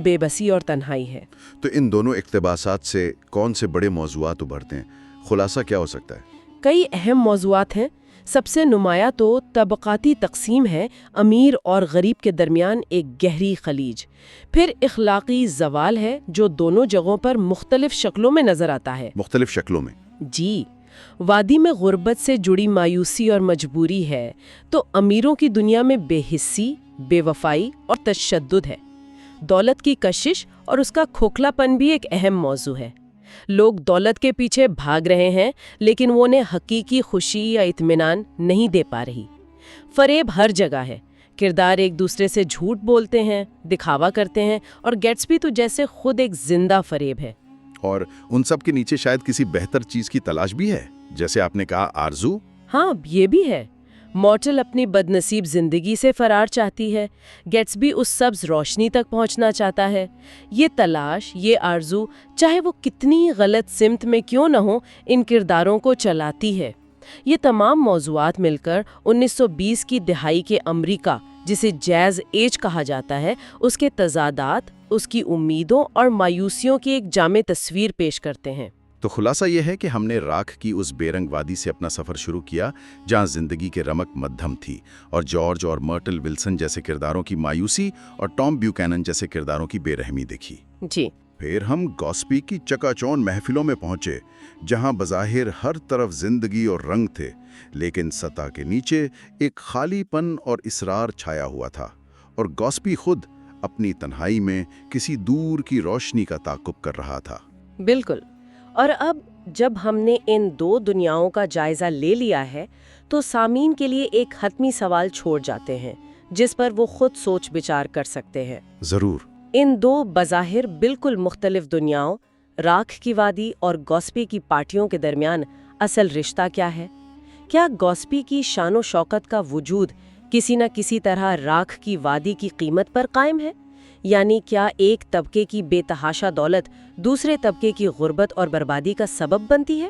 بے بسی اور تنہائی ہے۔ تو ان دونوں اقتباسات سے کون سے بڑے موضوعات ابھرتے ہیں؟ خلاصہ کیا ہو سکتا ہے؟ کئی اہم موضوعات ہیں۔ سب سے نمایاں تو طبقاتی تقسیم ہے، امیر اور غریب کے درمیان ایک گہری خلیج۔ پھر اخلاقی زوال ہے جو دونوں جگہوں پر مختلف شکلوں میں نظر آتا ہے۔ مختلف شکلوں میں؟ جی، وادی میں غربت سے جڑی مایوسی اور مجبوری ہے، تو امیروں کی دنیا میں بے حسی، بے وفائی اور تشدد ہے۔ دولت کی کشش اور اس کا کھوکھلا پن بھی ایک اہم موضوع ہے۔ لوگ دولت کے پیچھے بھاگ رہے ہیں لیکن وہ انہیں حقیقی خوشی یا اطمینان نہیں دے پا رہی۔ فریب ہر جگہ ہے، کردار ایک دوسرے سے جھوٹ بولتے ہیں، دکھاوا کرتے ہیں، اور گیٹسبی تو جیسے خود ایک زندہ فریب ہے۔ اور ان سب کے نیچے شاید کسی بہتر چیز کی تلاش بھی ہے، جیسے آپ نے کہا آرزو۔ ہاں، یہ بھی ہے۔ مارٹل اپنی بدنصیب زندگی سے فرار چاہتی ہے، گیٹسبی اس سبز روشنی تک پہنچنا چاہتا ہے۔ یہ تلاش، یہ آرزو، چاہے وہ کتنی غلط سمت میں کیوں نہ ہو، ان کرداروں کو چلاتی ہے۔ یہ تمام موضوعات مل کر 1920 کی دہائی کے امریکہ، جسے جیز ایج کہا جاتا ہے، اس کے تضادات، اس کی امیدوں اور مایوسیوں کی ایک جامع تصویر پیش کرتے ہیں۔ تو خلاصہ یہ ہے کہ ہم نے راکھ کی اس بے رنگ وادی سے اپنا سفر شروع کیا جہاں زندگی کے رمق مدھم تھی، اور جارج اور مرٹل ولسن جیسے کرداروں کی مایوسی اور ٹام بیوکینن جیسے کرداروں کی بے رحمی دیکھی۔ جی، پھر ہم گوسپی کی چکا چون محفلوں میں پہنچے جہاں بظاہر ہر طرف زندگی اور رنگ تھے، لیکن سطح کے نیچے ایک خالی پن اور اصرار چھایا ہوا تھا، اور گوسپی خود اپنی تنہائی میں کسی دور کی روشنی کا تعاقب کر رہا تھا۔ بالکل۔ اور اب جب ہم نے ان دو دنیاؤں کا جائزہ لے لیا ہے تو سامعین کے لیے ایک حتمی سوال چھوڑ جاتے ہیں جس پر وہ خود سوچ بچار کر سکتے ہیں۔ ضرور۔ ان دو بظاہر بالکل مختلف دنیاؤں، راکھ کی وادی اور گوسپی کی پارٹیوں کے درمیان اصل رشتہ کیا ہے؟ کیا گوسپی کی شان و شوکت کا وجود کسی نہ کسی طرح راکھ کی وادی کی قیمت پر قائم ہے؟ یعنی کیا ایک طبقے کی بے تحاشا دولت دوسرے طبقے کی غربت اور بربادی کا سبب بنتی ہے؟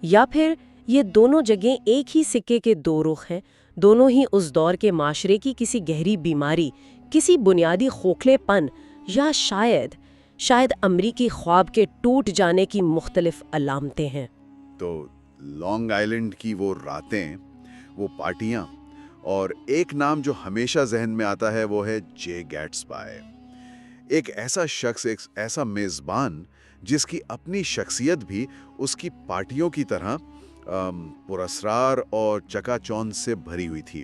یا پھر یہ دونوں جگہیں ایک ہی سکے کے دو رخ ہیں، دونوں ہی اس دور کے معاشرے کی کسی گہری بیماری، کسی بنیادی کھوکھلے پن، یا شاید امریکی خواب کے ٹوٹ جانے کی مختلف علامتیں ہیں؟ تو لانگ آئیلینڈ کی وہ راتیں، وہ پارٹیاں، اور ایک نام جو ہمیشہ ذہن میں آتا ہے وہ ہے جے گیٹسبی۔ ایک ایسا شخص، ایک ایسا میزبان جس کی اپنی شخصیت بھی اس کی پارٹیوں کی طرح پراسرار اور چکا چوند سے بھری ہوئی تھی۔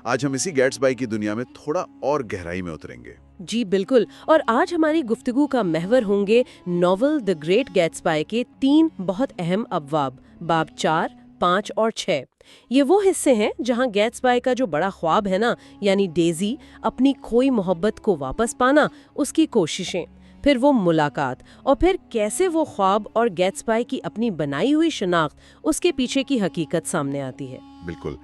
آج ہم اسی گیٹسبی کی دنیا میں تھوڑا اور گہرائی میں اتریں گے۔ جی بالکل، اور آج ہماری گفتگو کا محور ہوں گے ناول دی گریٹ گیٹسبی کے 3 بہت اہم ابواب، باب 4، 5 اور 6۔ یہ وہ حصے ہیں جہاں گیٹسبی کا جو بڑا خواب ہے نا، یعنی ڈیزی، اپنی کھوئی محبت کو واپس پانا، اس کی کوششیں، پھر وہ ملاقات، اور پھر کیسے وہ خواب اور گیٹسبی کی اپنی بنائی ہوئی شناخت، اس کے پیچھے کی حقیقت سامنے آتی ہے۔ بالکل۔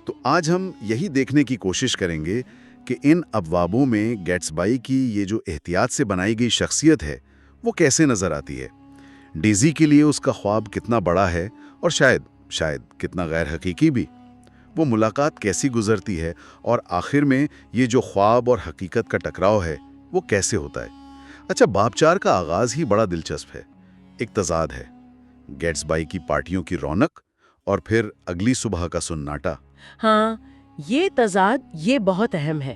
تو آج ہم یہی دیکھنے کی کوشش کریں گے کہ ان ابوابوں میں گیٹسبائی کی یہ جو احتیاط سے بنائی گئی شخصیت ہے وہ کیسے نظر آتی ہے۔ ڈیزی کے لیے اس کا خواب کتنا بڑا ہے اور شاید کتنا غیر حقیقی بھی۔ وہ ملاقات کیسی گزرتی ہے اور آخر میں یہ جو خواب اور حقیقت کا ٹکراؤ ہے وہ کیسے ہوتا ہے۔ اچھا، باب 4 کا آغاز ہی بڑا دلچسپ ہے۔ ایک تضاد ہے، گیٹسبائی کی پارٹیوں کی رونق اور پھر اگلی صبح کا سناٹا۔ ہاں، یہ تضاد یہ بہت اہم ہے۔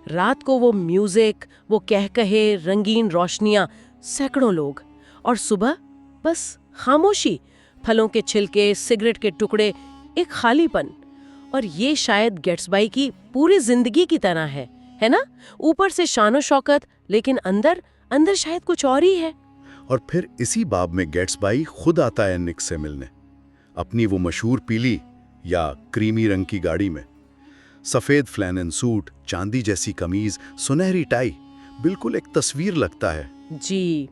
رات کو وہ میوزک، وہ کہے رنگین روشنیاں، سینکڑوں لوگ، اور صبح بس خاموشی، پھلوں کے چھلکے، سگریٹ کے ٹکڑے، ایک خالی پن۔ اور یہ شاید گیٹسبائی کی پوری زندگی کی طرح ہے نا؟ اوپر سے شان و شوکت، لیکن اندر شاید کچھ اور ہی ہے۔ اور پھر اسی باب میں گیٹسبائی خود آتا ہے نک سے ملنے، اپنی وہ مشہور پیلی یا کریمی رنگ کی گاڑی میں، سفید فلینن سوٹ، چاندی جیسی قمیض، سنہری ٹائی، بالکل ایک تصویر لگتا ہے۔ جی،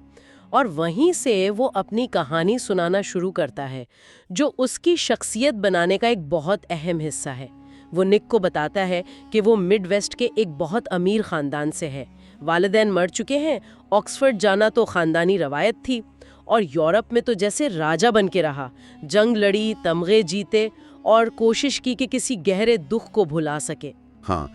اور وہیں سے وہ اپنی کہانی سنانا شروع کرتا ہے، جو اس کی شخصیت بنانے کا ایک بہت اہم حصہ ہے۔ وہ نک کو بتاتا ہے کہ وہ مڈ ویسٹ کے ایک بہت امیر خاندان سے ہے، والدین مر چکے ہیں، آکسفورڈ جانا تو خاندانی روایت تھی، اور یورپ میں تو جیسے راجہ بن کے رہا، جنگ لڑی، تمغے جیتے، اور کوشش کی کہ کسی گہرے دکھ کو بھلا سکے۔ ہاں،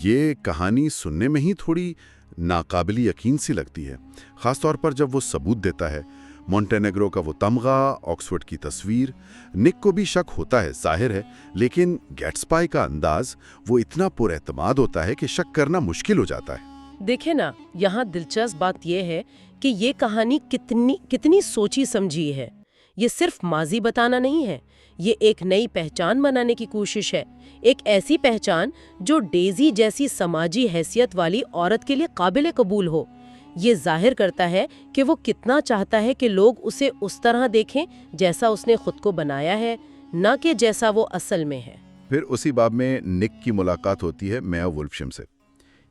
یہ کہانی سننے میں ہی تھوڑی ناقابل یقین سی لگتی ہے، خاص طور پر جب وہ ثبوت دیتا ہے، مونٹینیگرو کا وہ تمغہ، آکسفورڈ کی تصویر۔ نک کو بھی شک ہوتا ہے، ظاہر ہے، لیکن گیٹسبائی کا انداز وہ اتنا پر اعتماد ہوتا ہے کہ شک کرنا مشکل ہو جاتا ہے۔ دیکھیں نا، یہاں دلچسپ بات یہ ہے کہ یہ کہانی کتنی سوچی سمجھی ہے۔ یہ صرف ماضی بتانا نہیں ہے، یہ ایک نئی پہچان بنانے کی کوشش ہے، ایک ایسی پہچان جو ڈیزی جیسی سماجی حیثیت والی عورت کے لیے قابل قبول ہو۔ یہ ظاہر کرتا ہے کہ وہ کتنا چاہتا ہے کہ لوگ اسے اس طرح دیکھیں جیسا اس نے خود کو بنایا ہے، نہ کہ جیسا وہ اصل میں ہے۔ پھر اسی باب میں نک کی ملاقات ہوتی ہے میاں وولفشم سے۔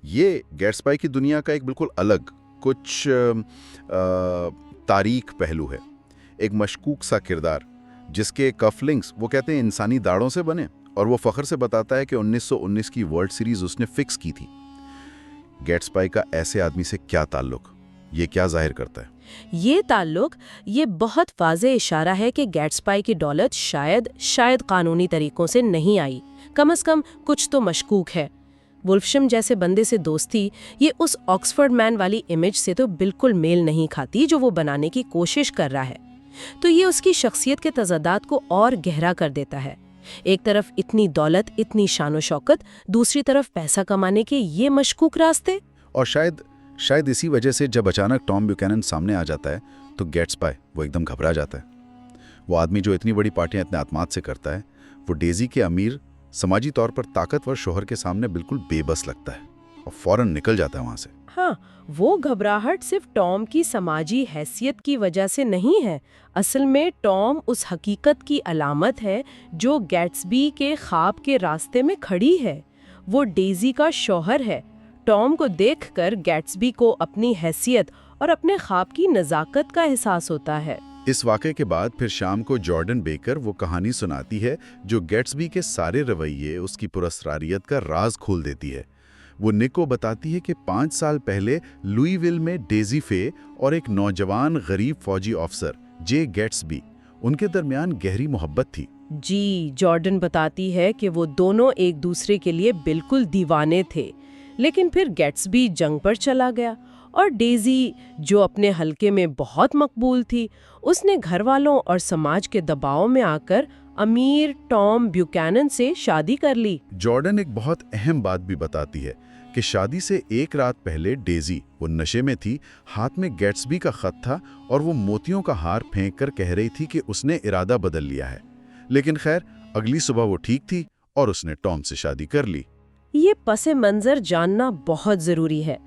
یہ گیٹسبائی کی دنیا کا ایک بالکل الگ، کچھ تاریک پہلو ہے، ایک مشکوک سا کردار جس کے کف لنکس وہ کہتے ہیں انسانی داڑھوں سے بنے، اور وہ فخر سے بتاتا ہے کہ 1919 کی ورلڈ سیریز اس نے فکس کی تھی۔ گیٹسبائی کا ایسے آدمی سے کیا تعلق؟ یہ کیا ظاہر کرتا ہے؟ یہ تعلق یہ بہت واضح اشارہ ہے کہ گیٹسبائی کی دولت شاید قانونی طریقوں سے نہیں آئی، کم از کم کچھ تو مشکوک ہے۔ وولفشم جیسے بندے سے دوستی یہ اس آکسفورڈ مین والی امیج سے تو بالکل میل نہیں کھاتی جو وہ بنانے کی کوشش کر رہا ہے، تو یہ اس کی شخصیت کے تضادات کو اور گہرا کر دیتا ہے۔ ایک طرف اتنی دولت، اتنی شان و شوکت، دوسری طرف پیسہ کمانے کے یہ مشکوک راستے۔ اور شاید اسی وجہ سے جب اچانک ٹام بیوکینن سامنے آ جاتا ہے تو گیٹسبائی وہ ایک دم گھبرا جاتا ہے۔ وہ آدمی جو اتنی بڑی پارٹیاں اتنے اعتماد سے کرتا ہے، وہ ڈیزی کے امیر، سماجی طور پر طاقتور شوہر کے سامنے بالکل بے بس لگتا ہے اور فوراً نکل جاتا ہے وہاں سے۔ ہاں، وہ گھبراہٹ صرف ٹام کی سماجی حیثیت کی وجہ سے نہیں ہے، اصل میں ٹام اس حقیقت کی علامت ہے جو گیٹسبی کے خواب کے راستے میں کھڑی ہے۔ وہ ڈیزی کا شوہر ہے۔ ٹام کو دیکھ کر گیٹسبی کو اپنی حیثیت اور اپنے خواب کی نزاکت کا احساس ہوتا ہے۔ اس واقعے کے بعد پھر شام کو جارڈن بیکر وہ کہانی سناتی ہے جو گیٹسبی کے سارے رویے، اس کی پراسراریت کا راز کھول دیتی ہے۔ وہ نک کو بتاتی ہے کہ 5 سال پہلے لوئی ویل میں ڈیزی فے اور ایک نوجوان غریب فوجی افسر جے گیٹسبی، ان کے درمیان گہری محبت تھی۔ جی، جارڈن بتاتی ہے کہ وہ دونوں ایک دوسرے کے لیے بالکل دیوانے تھے، لیکن پھر گیٹسبی جنگ پر چلا گیا اور ڈیزی جو اپنے حلقے میں بہت مقبول تھی، اس نے گھر والوں اور سماج کے دباؤ میں آ کر امیر ٹام بیوکینن سے شادی کر لی۔ جارڈن ایک بہت اہم بات بھی بتاتی ہے کہ شادی سے ایک رات پہلے ڈیزی وہ نشے میں تھی، ہاتھ میں گیٹسبی کا خط تھا اور وہ موتیوں کا ہار پھینک کر کہہ رہی تھی کہ اس نے ارادہ بدل لیا ہے، لیکن خیر اگلی صبح وہ ٹھیک تھی اور اس نے ٹام سے شادی کر لی۔ یہ پس منظر جاننا بہت ضروری ہے،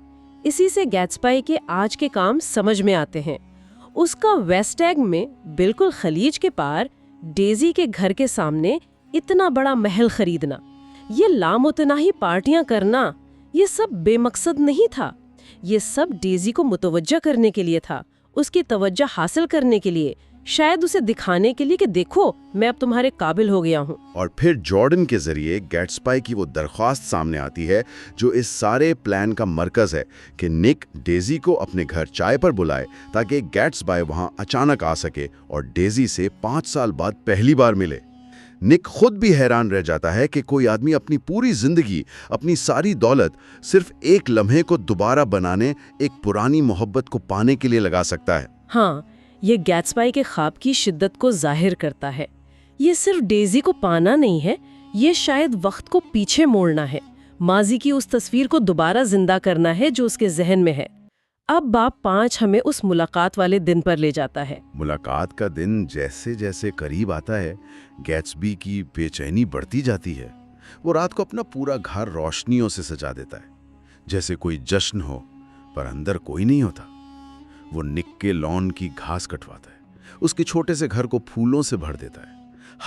اسی سے گیٹسبائی کے آج کے کام سمجھ میں آتے ہیں۔ اس کا ویسٹ ایگ میں بالکل خلیج کے پار ڈیزی کے گھر کے سامنے اتنا بڑا محل خریدنا، یہ لامتناہی پارٹیاں کرنا، یہ سب بے مقصد نہیں تھا، یہ سب ڈیزی کو متوجہ کرنے کے لیے تھا، اس کی توجہ حاصل کرنے کے لیے، شاید اسے دکھانے کے لیے کہ دیکھو میں اب تمہارے قابل ہو گیا ہوں۔ اور پھر جارڈن کے ذریعے گیٹسبائی کی وہ درخواست سامنے آتی ہے جو اس سارے پلان کا مرکز ہے کہ نک ڈیزی کو اپنے گھر چائے پر بلائے تاکہ گیٹسبائی وہاں اچانک آ سکے اور ڈیزی سے 5 سال بعد پہلی بار ملے۔ نک خود بھی حیران رہ جاتا ہے کہ کوئی آدمی اپنی پوری زندگی، اپنی ساری دولت صرف ایک لمحے کو دوبارہ بنانے، ایک پرانی محبت کو پانے کے لیے لگا سکتا ہے۔ ہاں، یہ گیٹسبائی کے خواب کی شدت کو ظاہر کرتا ہے۔ یہ صرف ڈیزی کو پانا نہیں ہے، یہ شاید وقت کو پیچھے موڑنا ہے، ماضی کی اس تصویر کو دوبارہ زندہ کرنا ہے جو اس کے ذہن میں ہے۔ اب باب 5 ہمیں اس ملاقات والے دن پر لے جاتا ہے۔ ملاقات کا دن جیسے جیسے قریب آتا ہے گیٹسبی کی بے چینی بڑھتی جاتی ہے۔ وہ رات کو اپنا پورا گھر روشنیوں سے سجا دیتا ہے جیسے کوئی جشن ہو، پر اندر کوئی نہیں ہوتا۔ وہ نک کے لان کی گھاس کٹواتا ہے، اس کے چھوٹے سے گھر کو پھولوں سے بھر دیتا ہے۔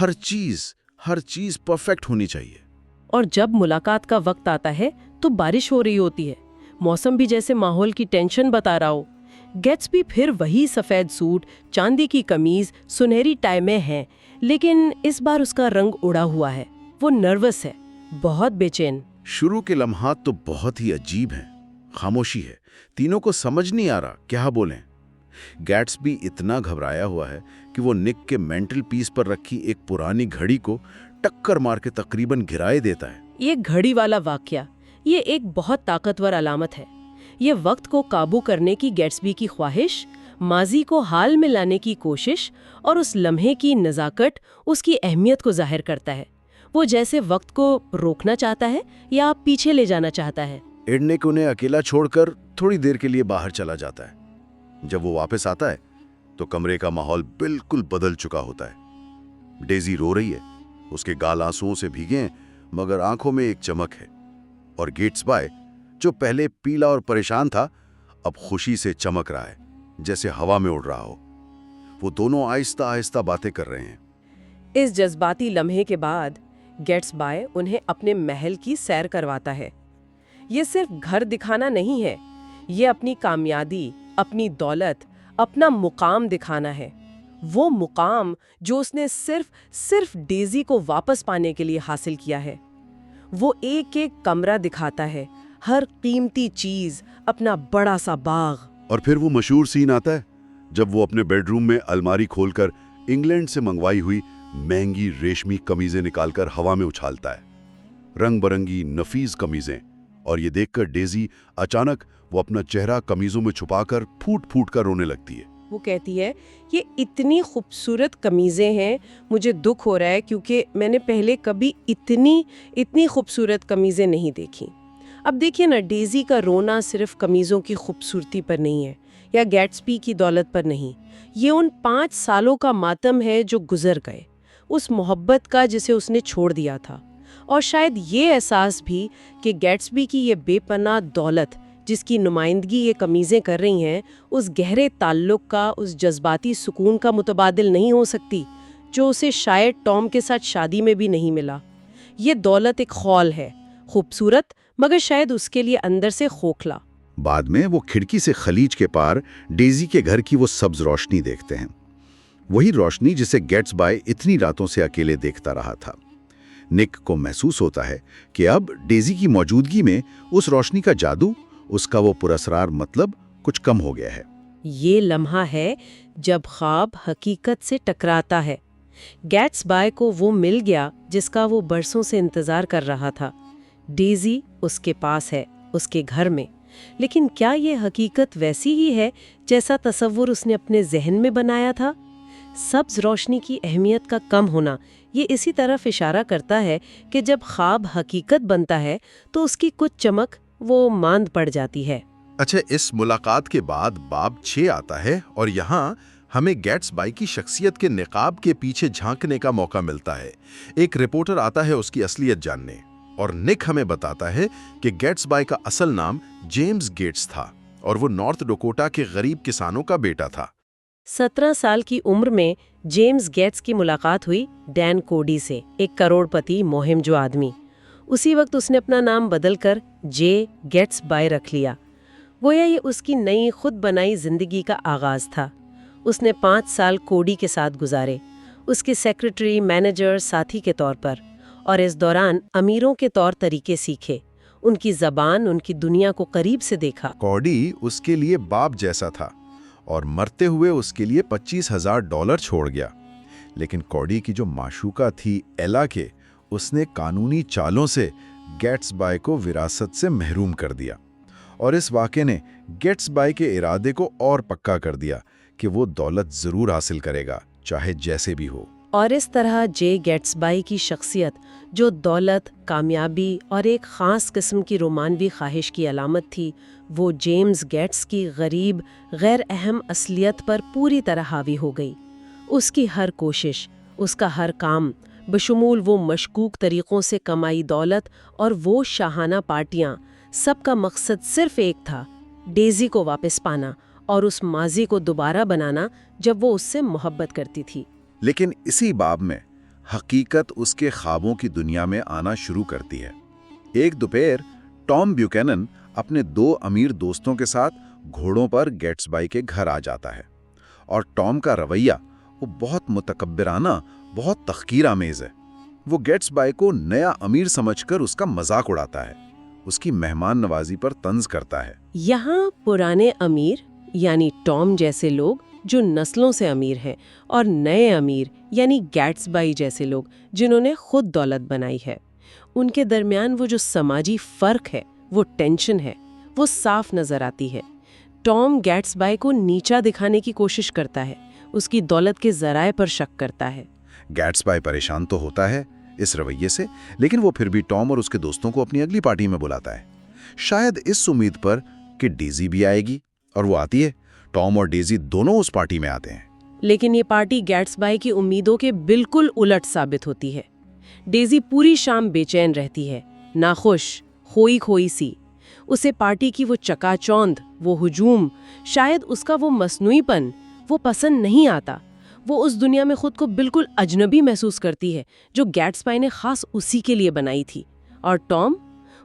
ہر چیز پرفیکٹ ہونی چاہیے۔ اور جب ملاقات کا وقت آتا ہے تو بارش ہو رہی ہوتی ہے، موسم بھی جیسے ماحول کی ٹینشن بتا رہا ہو۔ گیٹسبی پھر وہی سفید سوٹ، چاندی کی قمیض، سنہری ٹائی میں ہے، لیکن اس بار اس کا رنگ اڑا ہوا ہے۔ وہ نروس ہے، بہت بے چین۔ شروع کے لمحات تو بہت ہی عجیب ہیں۔ خاموشی ہے، تینوں کو سمجھ نہیں آ رہا کیا بولیں۔ گیٹسبی اتنا گھبرایا ہوا ہے کہ وہ نک کے مینٹل پیس پر رکھی ایک پرانی گھڑی کو ٹکر مار کے تقریباً گرائے دیتا ہے۔ یہ گھڑی والا واقعہ، یہ ایک بہت طاقتور علامت ہے۔ یہ وقت کو قابو کرنے کی گیٹسبی کی خواہش، ماضی کو حال میں لانے کی کوشش اور اس لمحے کی نزاکت، اس کی اہمیت کو ظاہر کرتا ہے۔ وہ جیسے وقت کو روکنا چاہتا ہے یا پیچھے لے جانا چاہتا ہے۔ نک انہیں اکیلا چھوڑ کر تھوڑی دیر کے لیے باہر چلا جاتا ہے۔ جب وہ واپس آتا ہے تو کمرے کا ماحول بالکل بدل چکا ہوتا ہے۔ ڈیزی رو رہی ہے، اس کے گال آنسوؤں سے بھیگے ہیں مگر آنکھوں میں ایک چمک ہے، اور گیٹسبائی جو پہلے پیلا اور پریشان تھا اب خوشی سے چمک رہا ہے جیسے ہوا میں اڑ رہا ہو۔ وہ دونوں آہستہ آہستہ باتیں کر رہے ہیں۔ اس جذباتی لمحے کے بعد گیٹسبائی انہیں اپنے محل کی سیر کرواتا ہے۔ یہ صرف گھر دکھانا نہیں ہے، یہ اپنی کامیابی، اپنی دولت، اپنا مقام دکھانا ہے۔ وہ مقام جو اس نے صرف ڈیزی کو واپس پانے کے لیے حاصل کیا ہے۔ وہ ایک ایک کمرہ دکھاتا ہے، ہر قیمتی چیز، اپنا بڑا سا باغ۔ اور پھر وہ مشہور سین آتا ہے جب وہ اپنے بیڈ روم میں الماری کھول کر انگلینڈ سے منگوائی ہوئی مہنگی ریشمی قمیضیں نکال کر ہوا میں اچھالتا ہے۔ رنگ برنگی نفیس قمیضیں، اور یہ دیکھ کر ڈیزی اچانک وہ اپنا چہرہ قمیضوں میں چھپا کر پھوٹ پھوٹ کر رونے لگتی ہے۔ وہ کہتی ہے یہ اتنی خوبصورت قمیضیں ہیں، مجھے دکھ ہو رہا ہے کیونکہ میں نے پہلے کبھی اتنی خوبصورت قمیضیں نہیں دیکھی۔ اب دیکھیے نا، ڈیزی کا رونا صرف قمیضوں کی خوبصورتی پر نہیں ہے یا گیٹسبی کی دولت پر نہیں، یہ ان 5 سالوں کا ماتم ہے جو گزر گئے، اس محبت کا جسے اس نے چھوڑ دیا تھا، اور شاید یہ احساس بھی کہ گیٹسبی کی یہ بے پناہ دولت جس کی نمائندگی یہ قمیضیں کر رہی ہیں، اس گہرے تعلق کا، اس جذباتی سکون کا متبادل نہیں ہو سکتی جو اسے شاید ٹام کے ساتھ شادی میں بھی نہیں ملا۔ یہ دولت ایک خول ہے، خوبصورت مگر شاید اس کے لیے اندر سے کھوکھلا۔ بعد میں وہ کھڑکی سے خلیج کے پار ڈیزی کے گھر کی وہ سبز روشنی دیکھتے ہیں، وہی روشنی جسے گیٹسبائی اتنی راتوں سے اکیلے دیکھتا رہا تھا۔ نک کو محسوس ہوتا ہے کہ اب ڈیزی کی موجودگی میں اس روشنی کا جادو، اس کا وہ پراسرار مطلب کچھ کم ہو گیا ہے۔ یہ لمحہ ہے جب خواب حقیقت سے ٹکراتا ہے۔ گیٹسبائی کو وہ مل گیا جس کا وہ برسوں سے انتظار کر رہا تھا۔ ڈیزی اس کے پاس ہے، اس کے گھر میں، لیکن کیا یہ حقیقت ویسی ہی ہے جیسا تصور اس نے اپنے ذہن میں بنایا تھا؟ سبز روشنی کی اہمیت کا کم ہونا یہ اسی طرف اشارہ کرتا ہے کہ جب خواب حقیقت بنتا ہے تو اس کی کچھ چمک وہ ماند پڑ جاتی ہے۔ اچھا، اس ملاقات کے بعد باب 6 آتا ہے اور یہاں ہمیں گیٹسبائی کی شخصیت کے نقاب کے پیچھے جھانکنے کا موقع ملتا ہے۔ ایک رپورٹر آتا ہے اس کی اصلیت جاننے، اور نک ہمیں بتاتا ہے کہ گیٹسبائی کا اصل نام جیمز گیٹس تھا اور وہ نارتھ ڈوکوٹا کے غریب کسانوں کا بیٹا تھا۔ 17 سال کی عمر میں جیمز گیٹس کی ملاقات ہوئی ڈین کوڈی سے، ایک کروڑ پتی مہم جو آدمی۔ اسی وقت اس نے اپنا نام بدل کر جے گیٹسبائی رکھ لیا۔ گویا یہ اس کی نئی خود بنائی زندگی کا آغاز تھا۔ اس نے 5 سال کوڈی کے ساتھ گزارے، اس کے سیکرٹری، مینیجر، ساتھی کے طور پر، اور اس دوران امیروں کے طور طریقے سیکھے، ان کی زبان، ان کی دنیا کو قریب سے دیکھا۔ کوڈی اس کے لیے باپ جیسا تھا اور مرتے ہوئے اس کے لیے $25,000 چھوڑ گیا، لیکن کوڈی کی جو معشوقہ تھی ایلا کے، اس نے قانونی چالوں سے گیٹس بائی کو وراثت سے محروم کر دیا، اور اس واقعے نے گیٹس بائی کے ارادے کو اور پکا کر دیا کہ وہ دولت ضرور حاصل کرے گا، چاہے جیسے بھی ہو۔ اور اس طرح جے گیٹس بائی کی شخصیت، جو دولت، کامیابی اور ایک خاص قسم کی رومانوی خواہش کی علامت تھی، وہ جیمز گیٹس کی غریب، غیر اہم اصلیت پر پوری طرح حاوی ہو گئی۔ اس کی ہر کوشش، اس کا ہر کام، بشمول وہ مشکوک طریقوں سے کمائی دولت اور وہ شاہانہ پارٹیاں، سب کا مقصد صرف ایک تھا: ڈیزی کو واپس پانا اور اس ماضی کو دوبارہ بنانا جب وہ اس سے محبت کرتی تھی۔ لیکن اسی باب میں حقیقت اس کے خوابوں کی دنیا میں آنا شروع کرتی ہے۔ ایک دوپہر ٹام بیوکینن اپنے 2 امیر دوستوں کے ساتھ گھوڑوں پر گیٹس بائی کے گھر آ جاتا ہے، اور ٹام کا رویہ وہ بہت متکبرانہ، بہت تحقیر آمیز ہے۔ وہ گیٹس بائی کو نیا امیر سمجھ کر اس کا مذاق اڑاتا ہے، اس کی مہمان نوازی پر طنز کرتا ہے۔ یہاں پرانے امیر یعنی ٹام جیسے لوگ جو نسلوں سے امیر ہیں، اور نئے امیر یعنی گیٹس بائی جیسے لوگ جنہوں نے خود دولت بنائی ہے، ان کے درمیان وہ جو سماجی فرق ہے، وہ ٹینشن ہے، وہ صاف نظر آتی ہے۔ ٹام گیٹس بائی کو نیچا دکھانے کی کوشش کرتا ہے، اس کی دولت کے ذرائع پر شک کرتا ہے۔ گیٹس بائی پریشان تو ہوتا ہے اس رویے سے، لیکن وہ پھر بھی ٹام اور اس کے دوستوں کو اپنی اگلی پارٹی میں بلاتا ہے، شاید اس امید پر کہ ڈیزی بھی آئے گی، اور وہ آتی ہے۔ ٹام اور ڈیزی دونوں اس پارٹی میں آتے ہیں، لیکن یہ پارٹی گیٹس بائی کی امیدوں کے بالکل الٹ ثابت ہوتی ہے۔ ڈیزی پوری شام بے چین رہتی ہے، ناخوش، کھوئی کھوئی سی۔ اسے پارٹی کی وہ چکا چوند، وہ ہجوم، شاید اس کا وہ مصنوعی پن، وہ پسند نہیں آتا۔ وہ اس دنیا میں خود کو بالکل اجنبی محسوس کرتی ہے جو گیٹس بائی نے خاص اسی کے لیے بنائی تھی۔ اور ٹام،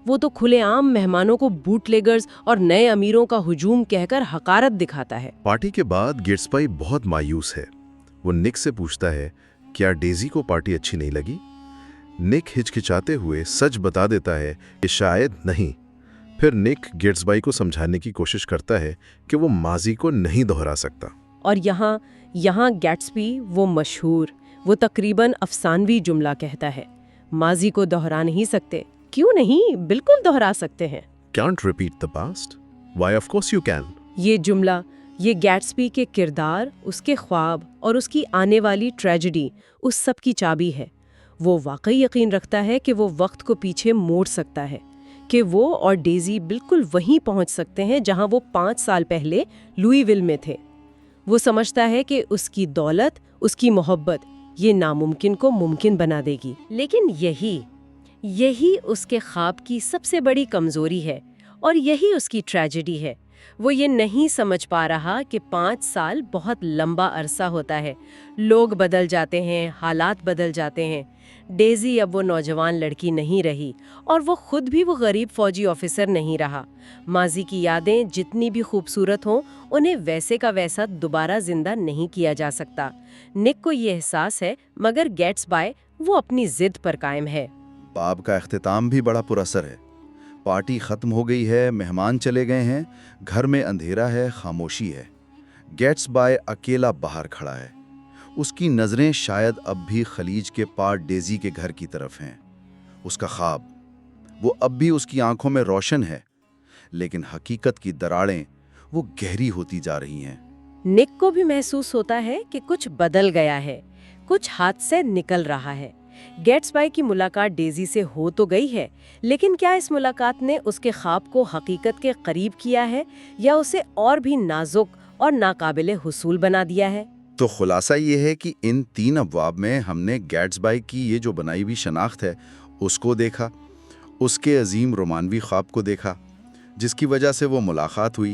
وہ تو کھلے عام مہمانوں کو بوٹ لیگرز اور نئے امیروں کا ہجوم کہہ کر حقارت دکھاتا ہے۔ پارٹی کے بعد گیٹس بائی بہت مایوس ہے۔ وہ نک سے پوچھتا ہے، کیا ڈیزی کو پارٹی اچھی نہیں لگی؟ نک ہچکچاتے ہوئے سچ بتا دیتا ہے کہ شاید نہیں۔ پھر نک گیٹس بائی کو سمجھانے کی کوشش کرتا ہے کہ وہ ماضی کو نہیں دہرا سکتا۔ اور یہاں گیٹسبی وہ مشہور، وہ تقریباً افسانوی جملہ کہتا ہے، ماضی کو دہرا نہیں سکتے۔ کیوں نہیں، بالکل دہرا سکتے ہیں۔ Can't repeat the past? Why, of course you can. یہ جملہ، یہ گیٹسبی کے کردار، اس کے خواب اور اس کی آنے والی ٹریجڈی، اس سب کی چابی ہے۔ وہ واقعی یقین رکھتا ہے کہ وہ وقت کو پیچھے موڑ سکتا ہے، کہ وہ اور ڈیزی بالکل وہیں پہنچ سکتے ہیں جہاں وہ 5 سال پہلے لوئی ویل میں تھے۔ وہ سمجھتا ہے کہ اس کی دولت، اس کی محبت، یہ ناممکن کو ممکن بنا دے گی۔ لیکن یہی اس کے خواب کی سب سے بڑی کمزوری ہے، اور یہی اس کی ٹریجڈی ہے۔ وہ یہ نہیں سمجھ پا رہا کہ 5 سال بہت لمبا عرصہ ہوتا ہے، لوگ بدل جاتے ہیں، حالات بدل جاتے ہیں۔ ڈیزی اب وہ نوجوان لڑکی نہیں رہی، اور وہ خود بھی وہ غریب فوجی آفیسر نہیں رہا۔ ماضی کی یادیں جتنی بھی خوبصورت ہوں، انہیں ویسے کا ویسا دوبارہ زندہ نہیں کیا جا سکتا۔ نک کو یہ احساس ہے، مگر گیٹس بائی وہ اپنی ضد پر قائم ہے۔ باب کا اختتام بھی بڑا پر اثر ہے۔ پارٹی ختم ہو گئی ہے، مہمان چلے گئے ہیں، گھر میں اندھیرا ہے، خاموشی ہے۔ گیٹس بائی اکیلا باہر کھڑا ہے۔ اس کی نظریں شاید اب بھی خلیج کے پار ڈیزی کے گھر کی طرف ہیں۔ اس کا خواب، وہ اب بھی اس کی آنکھوں میں روشن ہے، لیکن حقیقت کی دراڑیں وہ گہری ہوتی جا رہی ہیں۔ نک کو بھی محسوس ہوتا ہے کہ کچھ بدل گیا ہے، کچھ ہاتھ سے نکل رہا ہے۔ گیٹس بائی کی ملاقات ڈیزی سے ہو تو گئی ہے، لیکن کیا اس ملاقات نے اس کے خواب کو حقیقت کے قریب کیا ہے، یا اسے اور بھی نازک اور ناقابل حصول بنا دیا ہے؟ تو خلاصہ یہ ہے کہ ان 3 ابواب میں ہم نے گیٹس بائی کی یہ جو بنائی ہوئی شناخت ہے اس کو دیکھا، اس کے عظیم رومانوی خواب کو دیکھا جس کی وجہ سے وہ ملاقات ہوئی،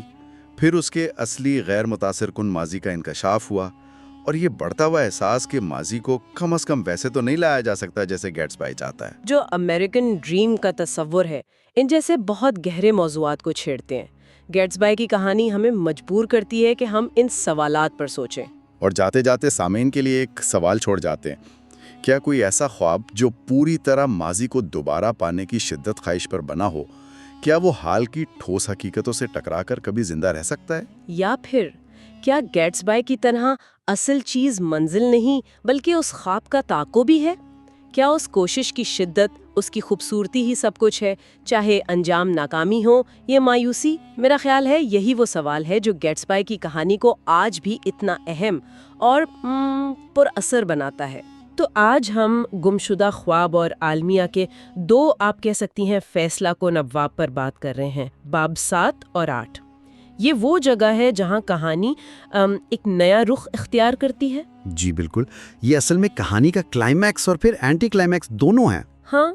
پھر اس کے اصلی غیر متاثر کن ماضی کا انکشاف ہوا، اور یہ بڑھتا ہوا احساس کہ ماضی کو کم از کم ویسے تو نہیں لایا جا سکتا جیسے گیٹس بائی چاہتا ہے۔ جو امریکن ڈریم کا تصور ہے، ان جیسے بہت گہرے موضوعات کو چھیڑتے ہیں۔ گیٹسبائی کی کہانی ہمیں مجبور کرتی ہے کہ ہم ان سوالات پر سوچیں۔ اور جاتے جاتے سامعین کے لیے ایک سوال چھوڑ جاتے ہیں، کیا کوئی ایسا خواب جو پوری طرح ماضی کو دوبارہ پانے کی شدت خواہش پر بنا ہو، کیا وہ حال کی ٹھوس حقیقتوں سے ٹکرا کر کبھی زندہ رہ سکتا ہے؟ یا پھر کیا گیٹسبائی کی طرح اصل چیز منزل نہیں بلکہ اس خواب کا تعاقب بھی ہے؟ کیا اس کوشش کی شدت، اس کی خوبصورتی ہی سب کچھ ہے، چاہے انجام ناکامی ہو یا مایوسی؟ میرا خیال ہے یہی وہ سوال ہے جو گیٹسبائی کی کہانی کو آج بھی اتنا اہم اور پر اثر بناتا ہے۔ تو آج ہم گمشدہ خواب اور عالمیہ کے دو، آپ کہہ سکتی ہیں، فیصلہ کن ابواب پر بات کر رہے ہیں، باب 7 اور 8۔ یہ وہ جگہ ہے جہاں کہانی ایک نیا رخ اختیار کرتی ہے۔ جی بالکل، یہ اصل میں کہانی کا کلائمیکس اور پھر اینٹی کلائمیکس دونوں ہیں۔ ہاں،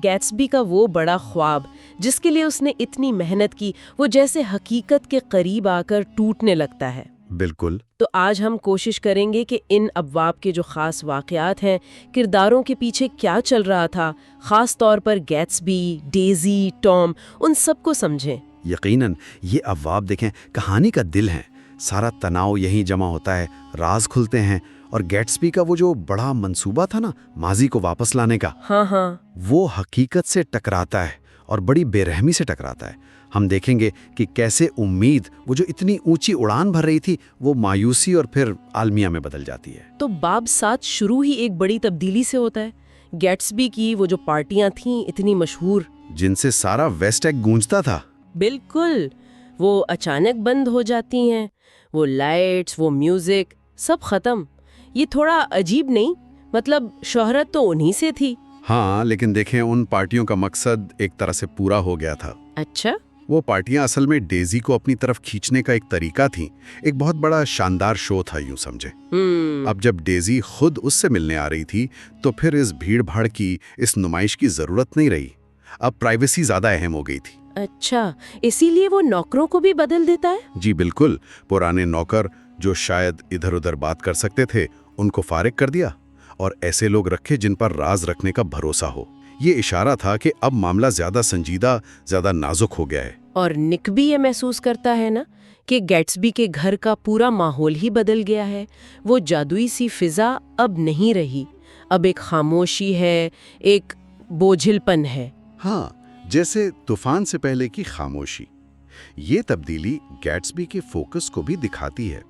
گیٹسبی کا وہ بڑا خواب جس کے لیے اس نے اتنی محنت کی، وہ جیسے حقیقت کے قریب آ کر ٹوٹنے لگتا ہے۔ بالکل۔ تو آج ہم کوشش کریں گے کہ ان ابواب کے جو خاص واقعات ہیں، کرداروں کے پیچھے کیا چل رہا تھا، خاص طور پر گیٹسبی، ڈیزی، ٹام، ان سب کو سمجھیں۔ یقیناً یہ ابواب دیکھیں کہانی کا دل ہے، سارا تناؤ یہیں جمع ہوتا ہے، راز کھلتے ہیں، اور گیٹسبی کا وہ جو بڑا منصوبہ تھا نا ماضی کو واپس لانے کا، ہاں، وہ حقیقت سے ٹکراتا ہے اور بڑی بے رحمی سے ٹکراتا ہے۔ ہم دیکھیں گے کہ کیسے امید، وہ جو اتنی اونچی اڑان بھر رہی تھی، وہ مایوسی اور پھر عالمیہ میں بدل جاتی ہے۔ تو باب 7 شروع ہی ایک بڑی تبدیلی سے ہوتا ہے۔ گیٹسبی کی وہ جو پارٹیاں تھیں اتنی مشہور، جن سے سارا ویسٹ ایگ گونجتا تھا، بالکل، وہ اچانک بند ہو جاتی ہیں، وہ لائٹس، وہ میوزک، سب ختم۔ یہ تھوڑا عجیب نہیں؟ مطلب شہرت تو انہی سے تھی۔ ہاں، لیکن دیکھیں ان پارٹیوں کا مقصد ایک طرح سے پورا ہو گیا تھا۔ اچھا، وہ پارٹیاں اصل میں ڈیزی کو اپنی طرف کھینچنے کا ایک طریقہ تھیں، ایک بہت بڑا شاندار شو تھا، یوں سمجھے۔ اب جب ڈیزی خود اس سے ملنے آ رہی تھی تو پھر اس بھیڑ بھاڑ کی، اس نمائش کی ضرورت نہیں رہی، اب پرائیویسی زیادہ اہم ہو گئی تھی۔ اچھا، اسی لیے وہ نوکروں کو بھی بدل دیتا ہے؟ جی بالکل، پرانے نوکر جو شاید ادھر ادھر بات کر سکتے تھے ان کو فارغ کر دیا اور ایسے لوگ رکھے جن پر راز رکھنے کا بھروسہ ہو۔ یہ اشارہ تھا کہ اب معاملہ زیادہ سنجیدہ، زیادہ نازک ہو گیا ہے۔ اور نک بھی یہ محسوس کرتا ہے نا کہ گیٹسبی کے گھر کا پورا ماحول ہی بدل گیا ہے۔ وہ جادوئی سی فضا اب نہیں رہی، اب ایک خاموشی ہے، ایک بوجھل پن ہے۔ ہاں، جیسے طوفان سے پہلے کی خاموشی۔ یہ تبدیلی گیٹسبی کے فوکس کو بھی دکھاتی ہے۔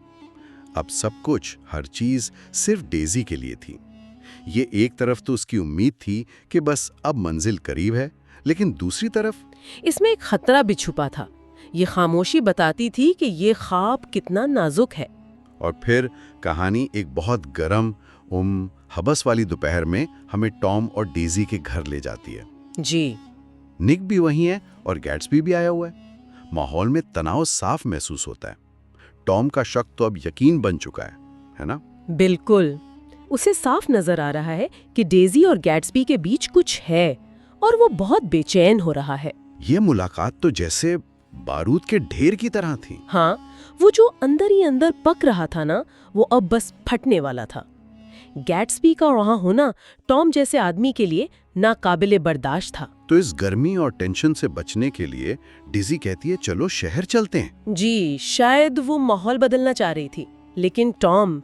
اب سب کچھ، ہر چیز صرف ڈیزی کے لیے تھی۔ یہ ایک طرف تو اس کی امید تھی کہ بس اب منزل قریب ہے، لیکن دوسری طرف اس میں ایک خطرہ بھی چھپا تھا۔ یہ خاموشی بتاتی تھی کہ یہ خواب کتنا نازک ہے۔ اور پھر کہانی ایک بہت گرم، حبس والی دوپہر میں ہمیں ٹام اور ڈیزی کے گھر لے جاتی ہے۔ جی، نک بھی وہیں ہے اور گیٹسبی بھی آیا ہوا ہے۔ ماحول میں تناؤ صاف محسوس ہوتا ہے۔ ٹام کا شک تو اب یقین بن چکا ہے نا؟ بالکل، اسے صاف نظر آ رہا ہے کہ ڈیزی اور گیٹسبی کے بیچ کچھ ہے اور وہ بہت بے چین ہو رہا ہے۔ یہ ملاقات تو جیسے بارود کے ڈھیر کی طرح تھی۔ ہاں، وہ جو اندر ہی اندر پک رہا تھا نا، وہ اب بس پھٹنے والا تھا۔ گیٹسبی کا وہاں ہونا ٹام جیسے آدمی کے لیے ناقابل برداشت تھا۔ تو اس گرمی اور ٹینشن سے بچنے کے لیے ڈیزی کہتی ہے چلو شہر چلتے ہیں۔ جی، شاید وہ ماحول بدلنا چاہ رہی تھی، لیکن ٹام،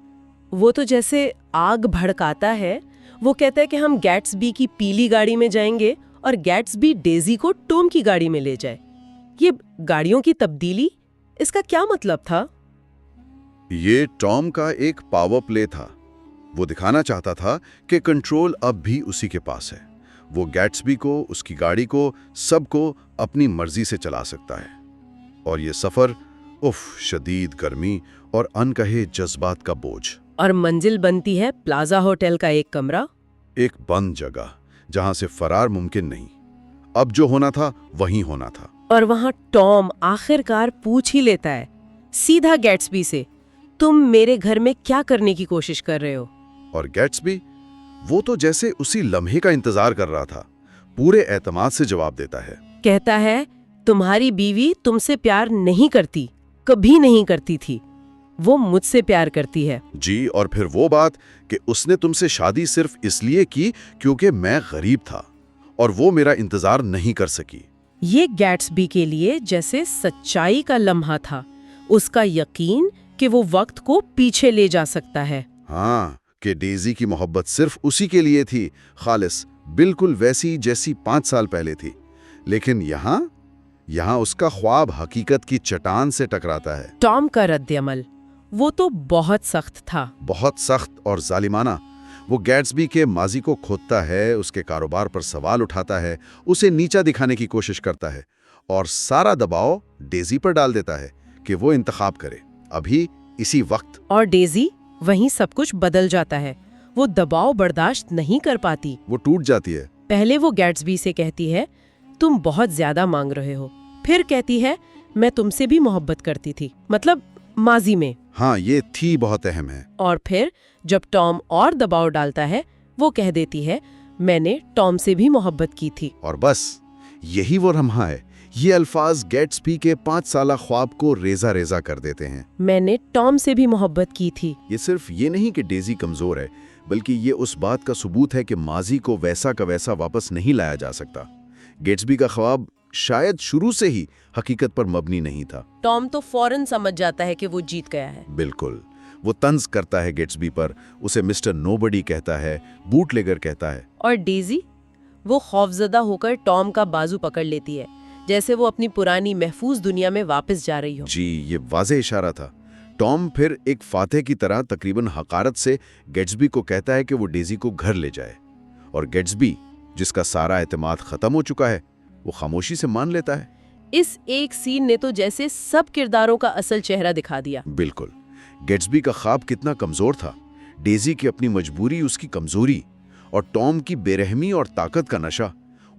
وہ تو جیسے آگ بھڑکاتا ہے۔ وہ کہتا ہے کہ ہم گیٹسبی کی پیلی گاڑی میں جائیں گے اور گیٹسبی ڈیزی کو ٹام کی گاڑی میں لے جائے۔ یہ گاڑیوں کی تبدیلی، اس کا کیا مطلب تھا؟ یہ ٹام کا ایک پاور پلے تھا۔ وہ دکھانا چاہتا تھا کہ کنٹرول اب بھی اسی کے پاس ہے۔ وہ گیٹسبی کو، اس کی گاڑی کو، سب کو اپنی مرضی سے چلا سکتا ہے۔ اور یہ سفر، شدید گرمی اور انکہے جذبات کا بوجھ۔ اور منزل بنتی ہے پلازا ہوٹل کا ایک کمرہ، ایک بند جگہ جہاں سے فرار ممکن نہیں۔ اب جو ہونا تھا وہیں ہونا تھا۔ اور وہاں ٹام آخر کار پوچھ ہی لیتا ہے سیدھا گیٹسبی سے، تم میرے گھر میں کیا کرنے کی کوشش کر رہے ہو؟ اور گیٹسبی، وہ تو جیسے اسی لمحے کا انتظار کر رہا تھا، پورے اعتماد سے جواب دیتا ہے۔ کہتا ہے تمہاری بیوی تم سے پیار نہیں کرتی، کبھی نہیں کرتی تھی، وہ مجھ سے پیار کرتی ہے۔ جی، اور پھر وہ بات کہ اس نے تم سے شادی صرف اس لیے کی کیونکہ میں غریب تھا اور وہ میرا انتظار نہیں کر سکی۔ یہ گیٹسبی کے لیے جیسے سچائی کا لمحہ تھا، اس کا یقین کہ وہ وقت کو پیچھے لے جا سکتا ہے۔ ہاں، کہ ڈیزی کی محبت صرف اسی کے لیے تھی، خالص، بالکل ویسی جیسی 5 سال پہلے تھی۔ لیکن یہاں اس کا خواب حقیقت کی چٹان سے ٹکراتا ہے۔ ٹام کا رد عمل وہ تو بہت سخت تھا۔ بہت سخت اور ظالمانہ۔ وہ گیٹسبی کے ماضی کو کھودتا ہے، اس کے کاروبار پر سوال اٹھاتا ہے، اسے نیچا دکھانے کی کوشش کرتا ہے، اور سارا دباؤ ڈیزی پر ڈال دیتا ہے کہ وہ انتخاب کرے، ابھی اسی وقت۔ اور ڈیزی وہیں سب کچھ بدل جاتا ہے۔ وہ دباؤ برداشت نہیں کر پاتی۔ وہ ٹوٹ جاتی ہے۔ پہلے وہ گیٹسبی سے کہتی ہے تم بہت زیادہ مانگ رہے ہو، پھر کہتی ہے میں تم سے بھی محبت کرتی تھی، مطلب ماضی میں۔ ہاں، یہ تھی بہت اہم ہے۔ اور پھر جب ٹام اور دباؤ ڈالتا ہے وہ کہہ دیتی ہے میں نے ٹام سے بھی محبت کی تھی۔ اور بس یہی وہ لمحہ ہے۔ یہ الفاظ گیٹسبی کے 5 سالہ خواب کو ریزہ ریزہ کر دیتے ہیں۔ میں نے ٹام سے بھی محبت کی تھی۔ یہ صرف یہ نہیں کہ ڈیزی کمزور ہے، بلکہ یہ اس بات کا ثبوت ہے کہ ماضی کو ویسا کا ویسا واپس نہیں لایا جا سکتا۔ گیٹسبی کا خواب شاید شروع سے ہی حقیقت پر مبنی نہیں تھا۔ ٹام تو فوراً سمجھ جاتا ہے کہ وہ جیت گیا ہے۔ بالکل، وہ طنز کرتا ہے گیٹسبی پر، اسے مسٹر نوبڈی کہتا ہے، بوٹ لیگر کہتا ہے۔ اور ڈیزی وہ خوفزدہ ہو کر ٹام کا بازو پکڑ لیتی ہے، جیسے وہ اپنی پرانی محفوظ دنیا میں واپس جا رہی ہو۔ جی، یہ واضح اشارہ تھا۔ ٹام پھر ایک فاتح کی طرح تقریباً حقارت سے گیٹسبی کو کہتا ہے کہ وہ ڈیزی کو گھر لے جائے، اور گیٹسبی جس کا سارا اعتماد ختم ہو چکا ہے وہ خاموشی سے مان لیتا ہے۔ اس ایک سین نے تو جیسے سب کرداروں کا اصل چہرہ دکھا دیا۔ بالکل، گیٹسبی کا خواب کتنا کمزور تھا، ڈیزی کی اپنی مجبوری اس کی کمزوری، اور ٹام کی بے رحمی اور طاقت کا نشہ،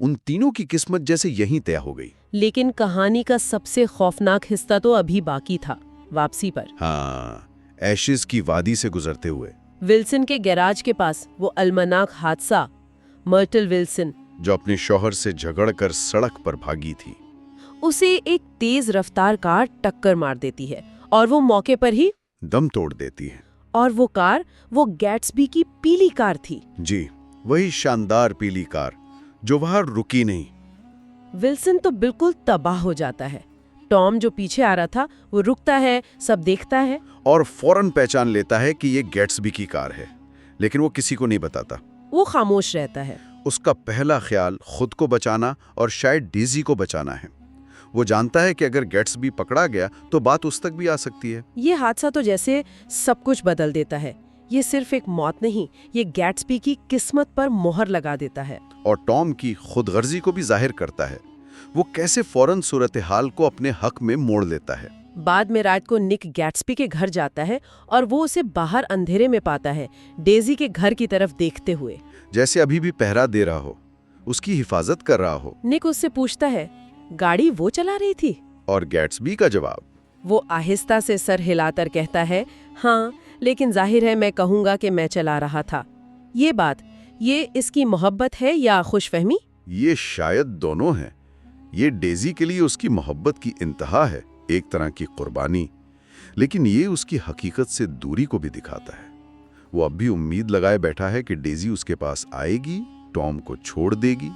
ان تینوں کی قسمت جیسے یہیں طے ہو گئی۔ لیکن کہانی کا سب سے خوفناک حصہ تو ابھی باقی تھا، واپسی پر۔ ہاں، ایشز کی وادی سے گزرتے ہوئے، ولسن کے گیراج کے پاس وہ المناک حادثہ، مرٹل ولسن جو اپنے شوہر سے جھگڑ کر سڑک پر بھاگی تھی، اسے ایک تیز رفتار کار ٹکر مار دیتی ہے اور وہ موقع پر ہی دم توڑ دیتی ہے۔ اور وہ کار وہ گیٹسبی کی پیلی کار تھی۔ جی، وہی شاندار پیلی کار جو وہاں رکی نہیں۔ ولسن تو بالکل تباہ ہو جاتا ہے۔ ٹام جو پیچھے آ رہا تھا وہ رکتا ہے، سب دیکھتا ہے، اور فوراً پہچان لیتا ہے کہ یہ گیٹسبی کی کار ہے، لیکن وہ کسی کو نہیں بتاتا۔ وہ خاموش رہتا ہے۔ اس کا پہلا خیال خود کو بچانا اور شاید ڈیزی کو بچانا ہے۔ وہ جانتا ہے کہ اگر گیٹسبی پکڑا گیا تو بات اس تک بھی آ سکتی ہے۔ یہ حادثہ تو جیسے سب کچھ بدل دیتا ہے۔ یہ صرف ایک موت نہیں، یہ گیٹسبی کی قسمت پر مہر لگا دیتا ہے۔ اور ٹام کی خود غرضی کو بھی ظاہر کرتا ہے۔ وہ کیسے فوراً صورتحال کو اپنے حق میں موڑ لیتا ہے۔ بعد میں رات کو نک گیٹسبی کے گھر جاتا ہے اور وہ اسے باہر اندھیرے میں پاتا ہے، ڈیزی کے گھر کی طرف دیکھتے ہوئے، جیسے ابھی بھی پہرا دے رہا ہو، اس کی حفاظت کر رہا ہو۔ نک اس سے پوچھتا ہے گاڑی وہ چلا رہی تھی؟ اور گیٹسبی کا جواب؟ وہ آہستہ سے سر ہلا کر کہتا ہے ہاں، لیکن ظاہر ہے میں کہوں گا کہ میں چلا رہا تھا۔ یہ اس کی محبت ہے یا خوش فہمی؟ یہ شاید دونوں ہیں۔ یہ ڈیزی کے لیے اس کی محبت کی انتہا ہے، ایک طرح کی قربانی، لیکن یہ اس کی حقیقت سے دوری کو بھی دکھاتا ہے۔ وہ اب بھی امید لگائے بیٹھا ہے کہ ڈیزی اس کے پاس آئے گی، ٹام کو چھوڑ دے گی۔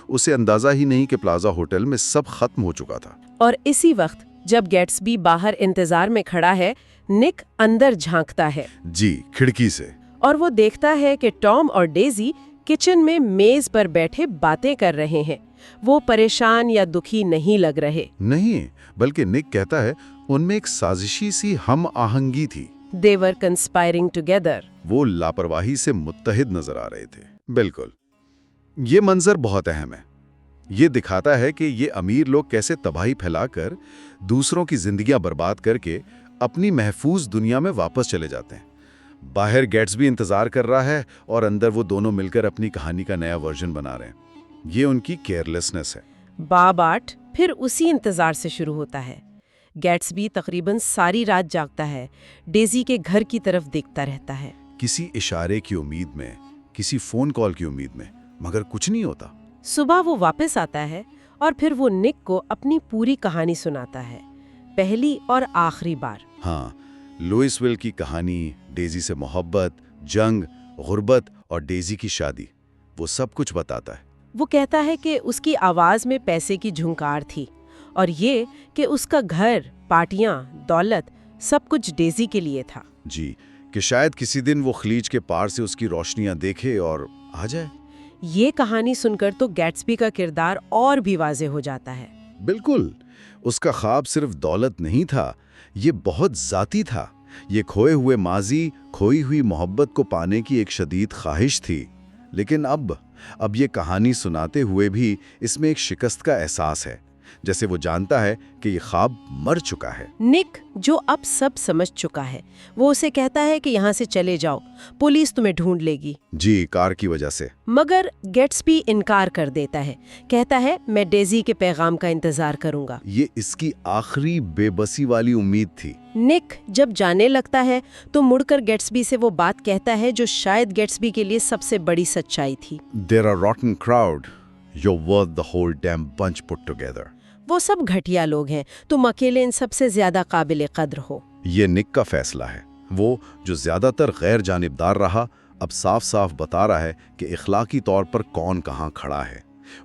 اسے اندازہ ہی نہیں کہ پلازا ہوٹل میں سب ختم ہو چکا تھا۔ اور اسی وقت جب گیٹسبی باہر انتظار میں کھڑا ہے، نک اندر جھانکتا ہے۔ جی، کھڑکی سے۔ اور وہ دیکھتا ہے کہ ٹام اور ڈیزی کچن میں میز پر بیٹھے باتیں کر رہے ہیں۔ وہ پریشان یا دکھی نہیں لگ رہے۔ نہیں، بلکہ نک کہتا ہے ان میں ایک سازشی سی ہم آہنگی تھی۔ They were conspiring together۔ وہ لاپرواہی سے متحد نظر آ رہے تھے۔ بالکل، یہ منظر بہت اہم ہے۔ یہ دکھاتا ہے کہ یہ امیر لوگ کیسے تباہی پھیلا کر، دوسروں کی زندگیاں برباد کر کے اپنی محفوظ دنیا میں واپس چلے جاتے ہیں۔ باہر گیٹسبی انتظار کر رہا ہے اور اندر وہ دونوں مل کر اپنی کہانی کا نیا ورژن بنا رہے ہیں۔ یہ ان کی کیئرلیسنس ہے۔ باب 8 پھر اسی انتظار سے شروع ہوتا ہے۔ گیٹسبی تقریباً ساری رات جاگتا ہے، ڈیزی کے گھر کی طرف دیکھتا رہتا ہے، کسی اشارے کی امید میں، کسی فون کال کی امید میں، مگر کچھ نہیں ہوتا۔ صبح وہ واپس آتا ہے اور پھر وہ نک کو اپنی پوری کہانی سناتا ہے، پہلی اور آخری بار۔ ہاں، لوئس ویل کی کہانی، ڈیزی سے محبت، جنگ، غربت اور ڈیزی کی شادی، وہ سب کچھ بتاتا ہے۔ وہ کہتا ہے کہ اس کی آواز میں پیسے کی جھنکار تھی، اور یہ کہ اس کا گھر، پارٹیاں، دولت، سب کچھ ڈیزی کے لیے تھا۔ جی، کہ شاید کسی دن وہ خلیج کے پار سے اس کی روشنیاں دیکھے اور آ جائے۔ یہ کہانی سن کر تو گیٹسبی کا کردار اور بھی واضح ہو جاتا ہے۔ بالکل، اس کا خواب صرف دولت نہیں تھا، یہ بہت ذاتی تھا۔ یہ کھوئے ہوئے ماضی، کھوئی ہوئی محبت کو پانے کی ایک شدید خواہش تھی۔ لیکن اب یہ کہانی سناتے ہوئے بھی اس میں ایک شکست کا احساس ہے، جیسے وہ جانتا ہے کہ یہ خواب مر چکا ہے۔ نک، جو اب سب سمجھ چکا ہے، وہ اسے کہتا ہے کہ یہاں سے چلے جاؤ، پولیس تمہیں ڈھونڈ لے گی۔ جی، کار کی وجہ سے۔ مگر گیٹسبی انکار کر دیتا ہے، کہتا ہے میں ڈیزی کے پیغام کا انتظار کروں گا۔ یہ اس کی آخری بے بسی والی امید تھی۔ نک جب جانے لگتا ہے تو مڑ کر گیٹسبی سے وہ بات کہتا ہے جو شاید گیٹسبی کے لیے سب سے بڑی سچائی تھی۔ There are rotten crowd. You're worth the whole damn bunch put together. وہ سب گھٹیا لوگ ہیں، تم اکیلے ان سب سے زیادہ قابل قدر ہو۔ یہ نک کا فیصلہ ہے۔ وہ جو زیادہ تر غیر جانبدار رہا، اب صاف صاف بتا رہا ہے کہ اخلاقی طور پر کون کہاں کھڑا ہے۔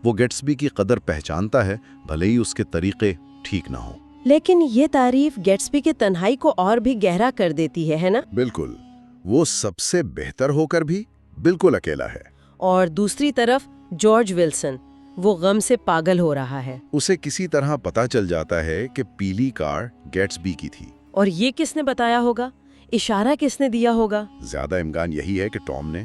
وہ گیٹسبی کی قدر پہچانتا ہے، بھلے ہی اس کے طریقے ٹھیک نہ ہوں۔ لیکن یہ تعریف گیٹسبی کی تنہائی کو اور بھی گہرا کر دیتی ہے نا؟ بالکل، وہ سب سے بہتر ہو کر بھی بالکل اکیلا ہے۔ اور دوسری طرف جارج ولسن، وہ غم سے پاگل ہو رہا ہے۔ اسے کسی طرح پتہ چل جاتا ہے کہ پیلی کار گیٹسبی کی تھی۔ اور یہ کس نے بتایا ہوگا؟ اشارہ کس نے دیا ہوگا؟ زیادہ امکان یہی ہے کہ ٹام نے۔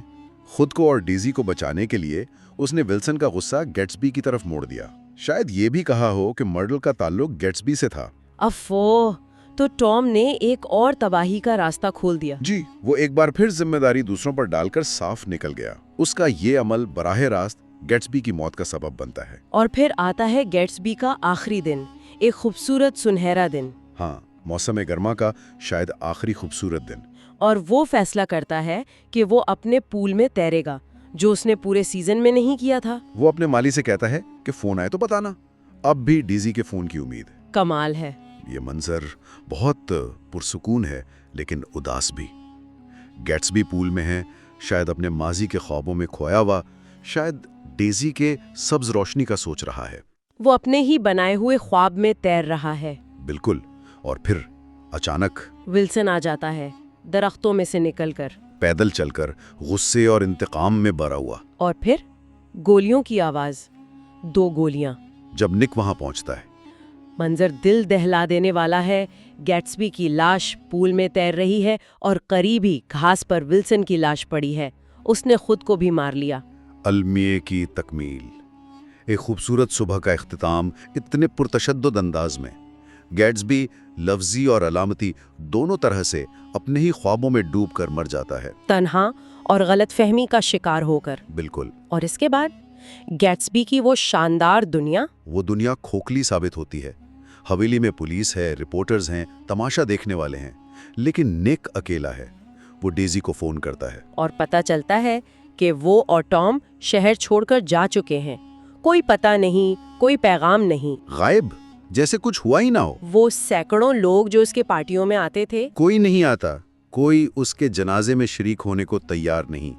خود کو اور ڈیزی کو بچانے کے لیے اس نے ولسن کا غصہ گیٹسبی کی طرف موڑ دیا۔ شاید یہ بھی کہا ہو کہ مرڈل کا تعلق گیٹسبی سے تھا۔ افو، تو ٹام نے ایک اور تباہی کا راستہ کھول دیا۔ جی، وہ ایک بار پھر ذمہ داری دوسروں پر ڈال کر صاف نکل گیا۔ اس کا یہ عمل براہ راست گیٹسبی کی موت کا سبب بنتا ہے۔ اور پھر آتا ہے گیٹسبی کا آخری دن، ایک خوبصورت سنہرا دن۔ ہاں، موسم گرما کا شاید آخری خوبصورت دن۔ اور وہ فیصلہ کرتا ہے کہ وہ اپنے پول میں تیرے گا، جو اس نے پورے سیزن میں نہیں کیا تھا۔ وہ اپنے مالی سے کہتا ہے کہ فون آئے تو بتانا۔ اب بھی ڈیزی کے فون کی امید۔ کمال ہے۔ یہ منظر بہت پرسکون ہے لیکن اداس بھی۔ گیٹسبی پول میں ہے، شاید اپنے ماضی کے خوابوں میں کھویا ہوا، شاید ڈیزی کے سبز روشنی کا سوچ رہا ہے۔ وہ اپنے ہی بنائے ہوئے خواب میں تیر رہا ہے۔ بالکل، اور پھر اچانک ولسن آ جاتا ہے، درختوں میں سے نکل کر، پیدل چل کر، غصے اور انتقام میں بھرا ہوا۔ اور پھر گولیوں کی آواز، 2 گولیاں۔ جب نک وہاں پہنچتا ہے، منظر دل دہلا دینے والا ہے۔ گیٹسبی کی لاش پول میں تیر رہی ہے اور قریبی گھاس پر ولسن کی لاش پڑی ہے۔ اس نے خود کو بھی مار لیا۔ المیے کی تکمیل، ایک خوبصورت صبح کا اختتام اتنے پرتشدد انداز میں۔ گیٹسبی لفظی اور علامتی دونوں طرح سے اپنے ہی خوابوں میں ڈوب کر مر جاتا ہے۔ تنہا اور غلط فہمی کا شکار ہو کر۔ بالکل، اور اس کے بعد گیٹسبی کی وہ شاندار دنیا، وہ دنیا کھوکھلی ثابت ہوتی ہے۔ حویلی میں پولیس ہے، رپورٹرز ہیں، تماشا دیکھنے والے ہیں، لیکن نک اکیلا ہے۔ وہ ڈیزی کو فون کرتا ہے اور پتہ چلتا ہے کہ وہ اور ٹام شہر چھوڑ کر جا چکے ہیں۔ کوئی پتہ نہیں، کوئی پیغام نہیں، غائب، جیسے کچھ ہوا ہی نہ ہو۔ وہ سینکڑوں لوگ جو اس کے پارٹیوں میں آتے تھے، کوئی نہیں آتا، کوئی اس کے جنازے میں شریک ہونے کو تیار نہیں۔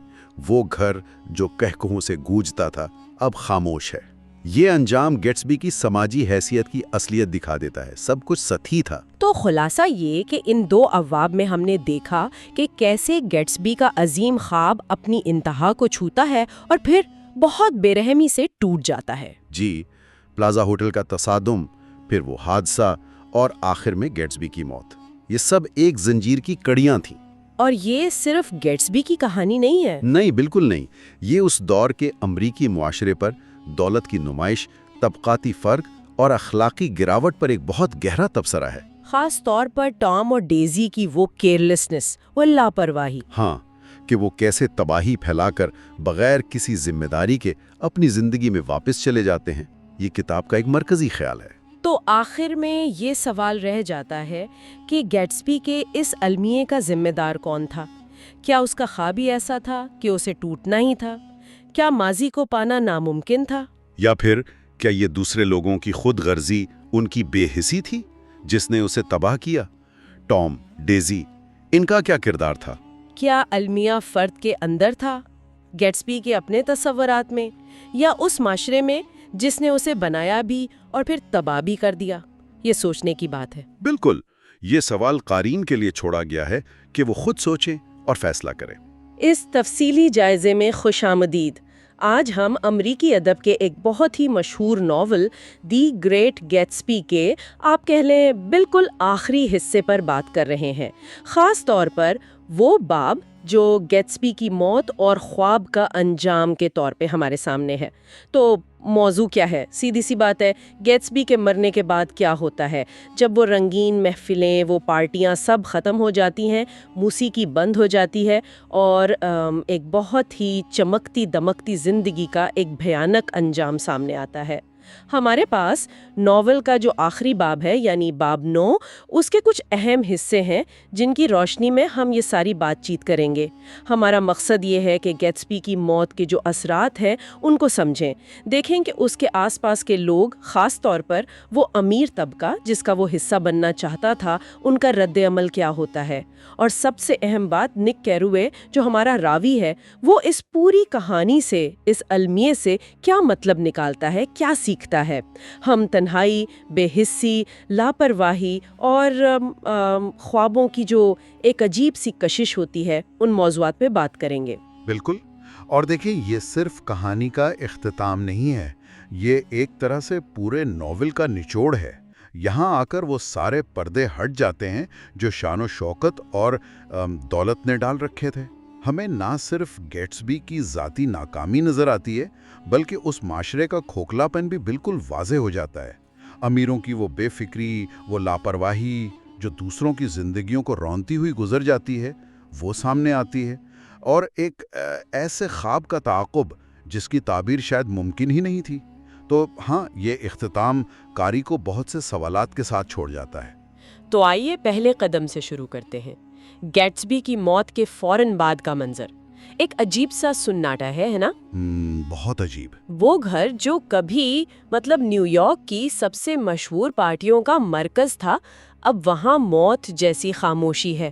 وہ گھر جو کہکہوں سے گونجتا تھا اب خاموش ہے۔ یہ انجام گیٹسبی کی سماجی حیثیت کی اصلیت دکھا دیتا ہے۔ سب کچھ سطحی تھا۔ تو خلاصہ یہ کہ ان 2 ابواب میں ہم نے دیکھا کہ کیسے گیٹسبی کا عظیم خواب اپنی انتہا کو چھوتا ہے اور پھر بہت بے رحمی سے ٹوٹ جاتا ہے۔ جی، پلازا ہوٹل کا تصادم، پھر وہ حادثہ، اور آخر میں گیٹسبی کی موت، یہ سب ایک زنجیر کی کڑیاں تھیں۔ اور یہ صرف گیٹسبی کی کہانی نہیں ہے۔ نہیں، بالکل نہیں۔ یہ اس دور کے امریکی معاشرے پر دولت کی نمائش، طبقاتی فرق اور اخلاقی گراوٹ پر ایک بہت گہرا تبصرہ ہے۔ خاص طور پر ٹام اور ڈیزی کی وہ کیئرلیسنس، وہ لاپرواہی۔ ہاں، کہ وہ کیسے تباہی پھیلا کر بغیر کسی ذمہ داری کے اپنی زندگی میں واپس چلے جاتے ہیں، یہ کتاب کا ایک مرکزی خیال ہے۔ تو آخر میں یہ سوال رہ جاتا ہے کہ گیٹسبی کے اس المیے کا ذمہ دار کون تھا؟ کیا اس کا خواب ہی ایسا تھا کہ اسے ٹوٹنا ہی تھا؟ کیا ماضی کو پانا ناممکن تھا؟ یا پھر کیا یہ دوسرے لوگوں کی خود غرضی، ان کی بے حسی تھی جس نے اسے تباہ کیا؟ ٹام، ڈیزی، ان کا کیا کردار تھا؟ کیا المیہ فرد کے اندر تھا، گیٹسبی کے اپنے تصورات میں، یا اس معاشرے میں جس نے اسے بنایا بھی اور پھر تباہ بھی کر دیا؟ یہ سوچنے کی بات ہے۔ بالکل، یہ سوال قارئین کے لیے چھوڑا گیا ہے کہ وہ خود سوچیں اور فیصلہ کریں۔ اس تفصیلی جائزے میں خوش آمدید۔ آج ہم امریکی ادب کے ایک بہت ہی مشہور ناول دی گریٹ گیٹسبی کے آپ کہہ لیں بالکل آخری حصے پر بات کر رہے ہیں، خاص طور پر وہ باب جو گیٹسبی کی موت اور خواب کا انجام کے طور پہ ہمارے سامنے ہے۔ تو موضوع کیا ہے؟ سیدھی سی بات ہے، گیٹسبی کے مرنے کے بعد کیا ہوتا ہے جب وہ رنگین محفلیں، وہ پارٹیاں سب ختم ہو جاتی ہیں، موسیقی بند ہو جاتی ہے اور ایک بہت ہی چمکتی دمکتی زندگی کا ایک بھیانک انجام سامنے آتا ہے۔ ہمارے پاس ناول کا جو آخری باب ہے یعنی باب 9، اس کے کچھ اہم حصے ہیں جن کی روشنی میں ہم یہ ساری بات چیت کریں گے۔ ہمارا مقصد یہ ہے کہ گیٹسبی کی موت کے جو اثرات ہیں ان کو سمجھیں، دیکھیں کہ اس کے آس پاس کے لوگ، خاص طور پر وہ امیر طبقہ جس کا وہ حصہ بننا چاہتا تھا، ان کا رد عمل کیا ہوتا ہے، اور سب سے اہم بات نک کیروے جو ہمارا راوی ہے وہ اس پوری کہانی سے، اس المیے سے کیا مطلب نکالتا ہے، کیا سیکھتا ہے۔ ہم تنہائی، بے حسی، لاپرواہی اور خوابوں کی جو ایک عجیب سی کشش ہوتی ہے ان موضوعات پہ بات کریں گے۔ بالکل، اور دیکھیں یہ صرف کہانی کا اختتام نہیں ہے، یہ ایک طرح سے پورے ناول کا نچوڑ ہے۔ یہاں آ کر وہ سارے پردے ہٹ جاتے ہیں جو شان و شوکت اور دولت نے ڈال رکھے تھے۔ ہمیں نہ صرف گیٹسبی کی ذاتی ناکامی نظر آتی ہے بلکہ اس معاشرے کا کھوکھلا پن بھی بالکل واضح ہو جاتا ہے۔ امیروں کی وہ بے فکری، وہ لاپرواہی جو دوسروں کی زندگیوں کو رونتی ہوئی گزر جاتی ہے وہ سامنے آتی ہے، اور ایک ایسے خواب کا تعاقب جس کی تعبیر شاید ممکن ہی نہیں تھی۔ تو ہاں، یہ اختتام قاری کو بہت سے سوالات کے ساتھ چھوڑ جاتا ہے۔ تو آئیے پہلے قدم سے شروع کرتے ہیں، گیٹسبی کی موت کے فوراً بعد کا منظر۔ ایک عجیب سا سناٹا ہے نا؟ بہت عجیب۔ وہ گھر جو کبھی نیو یارک کی سب سے مشہور پارٹیوں کا مرکز تھا، اب وہاں موت جیسی خاموشی ہے۔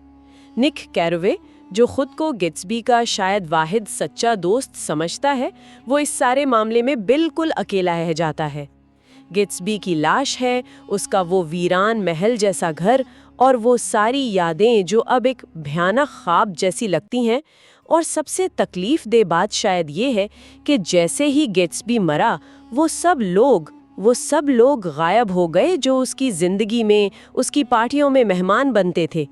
نک کیروے جو خود کو گیٹسبی کا شاید واحد سچا دوست سمجھتا ہے، وہ اس سارے معاملے میں بالکل اکیلا رہ جاتا ہے۔ گیٹسبی کی لاش ہے، اس کا وہ ویران محل جیسا گھر، اور وہ ساری یادیں جو اب ایک بھیانک خواب جیسی لگتی ہیں۔ اور سب سے تکلیف دہ بات شاید یہ ہے کہ جیسے ہی گیٹسبی مرا، وہ سب لوگ غائب ہو گئے جو اس کی زندگی میں، اس کی پارٹیوں میں مہمان بنتے تھے۔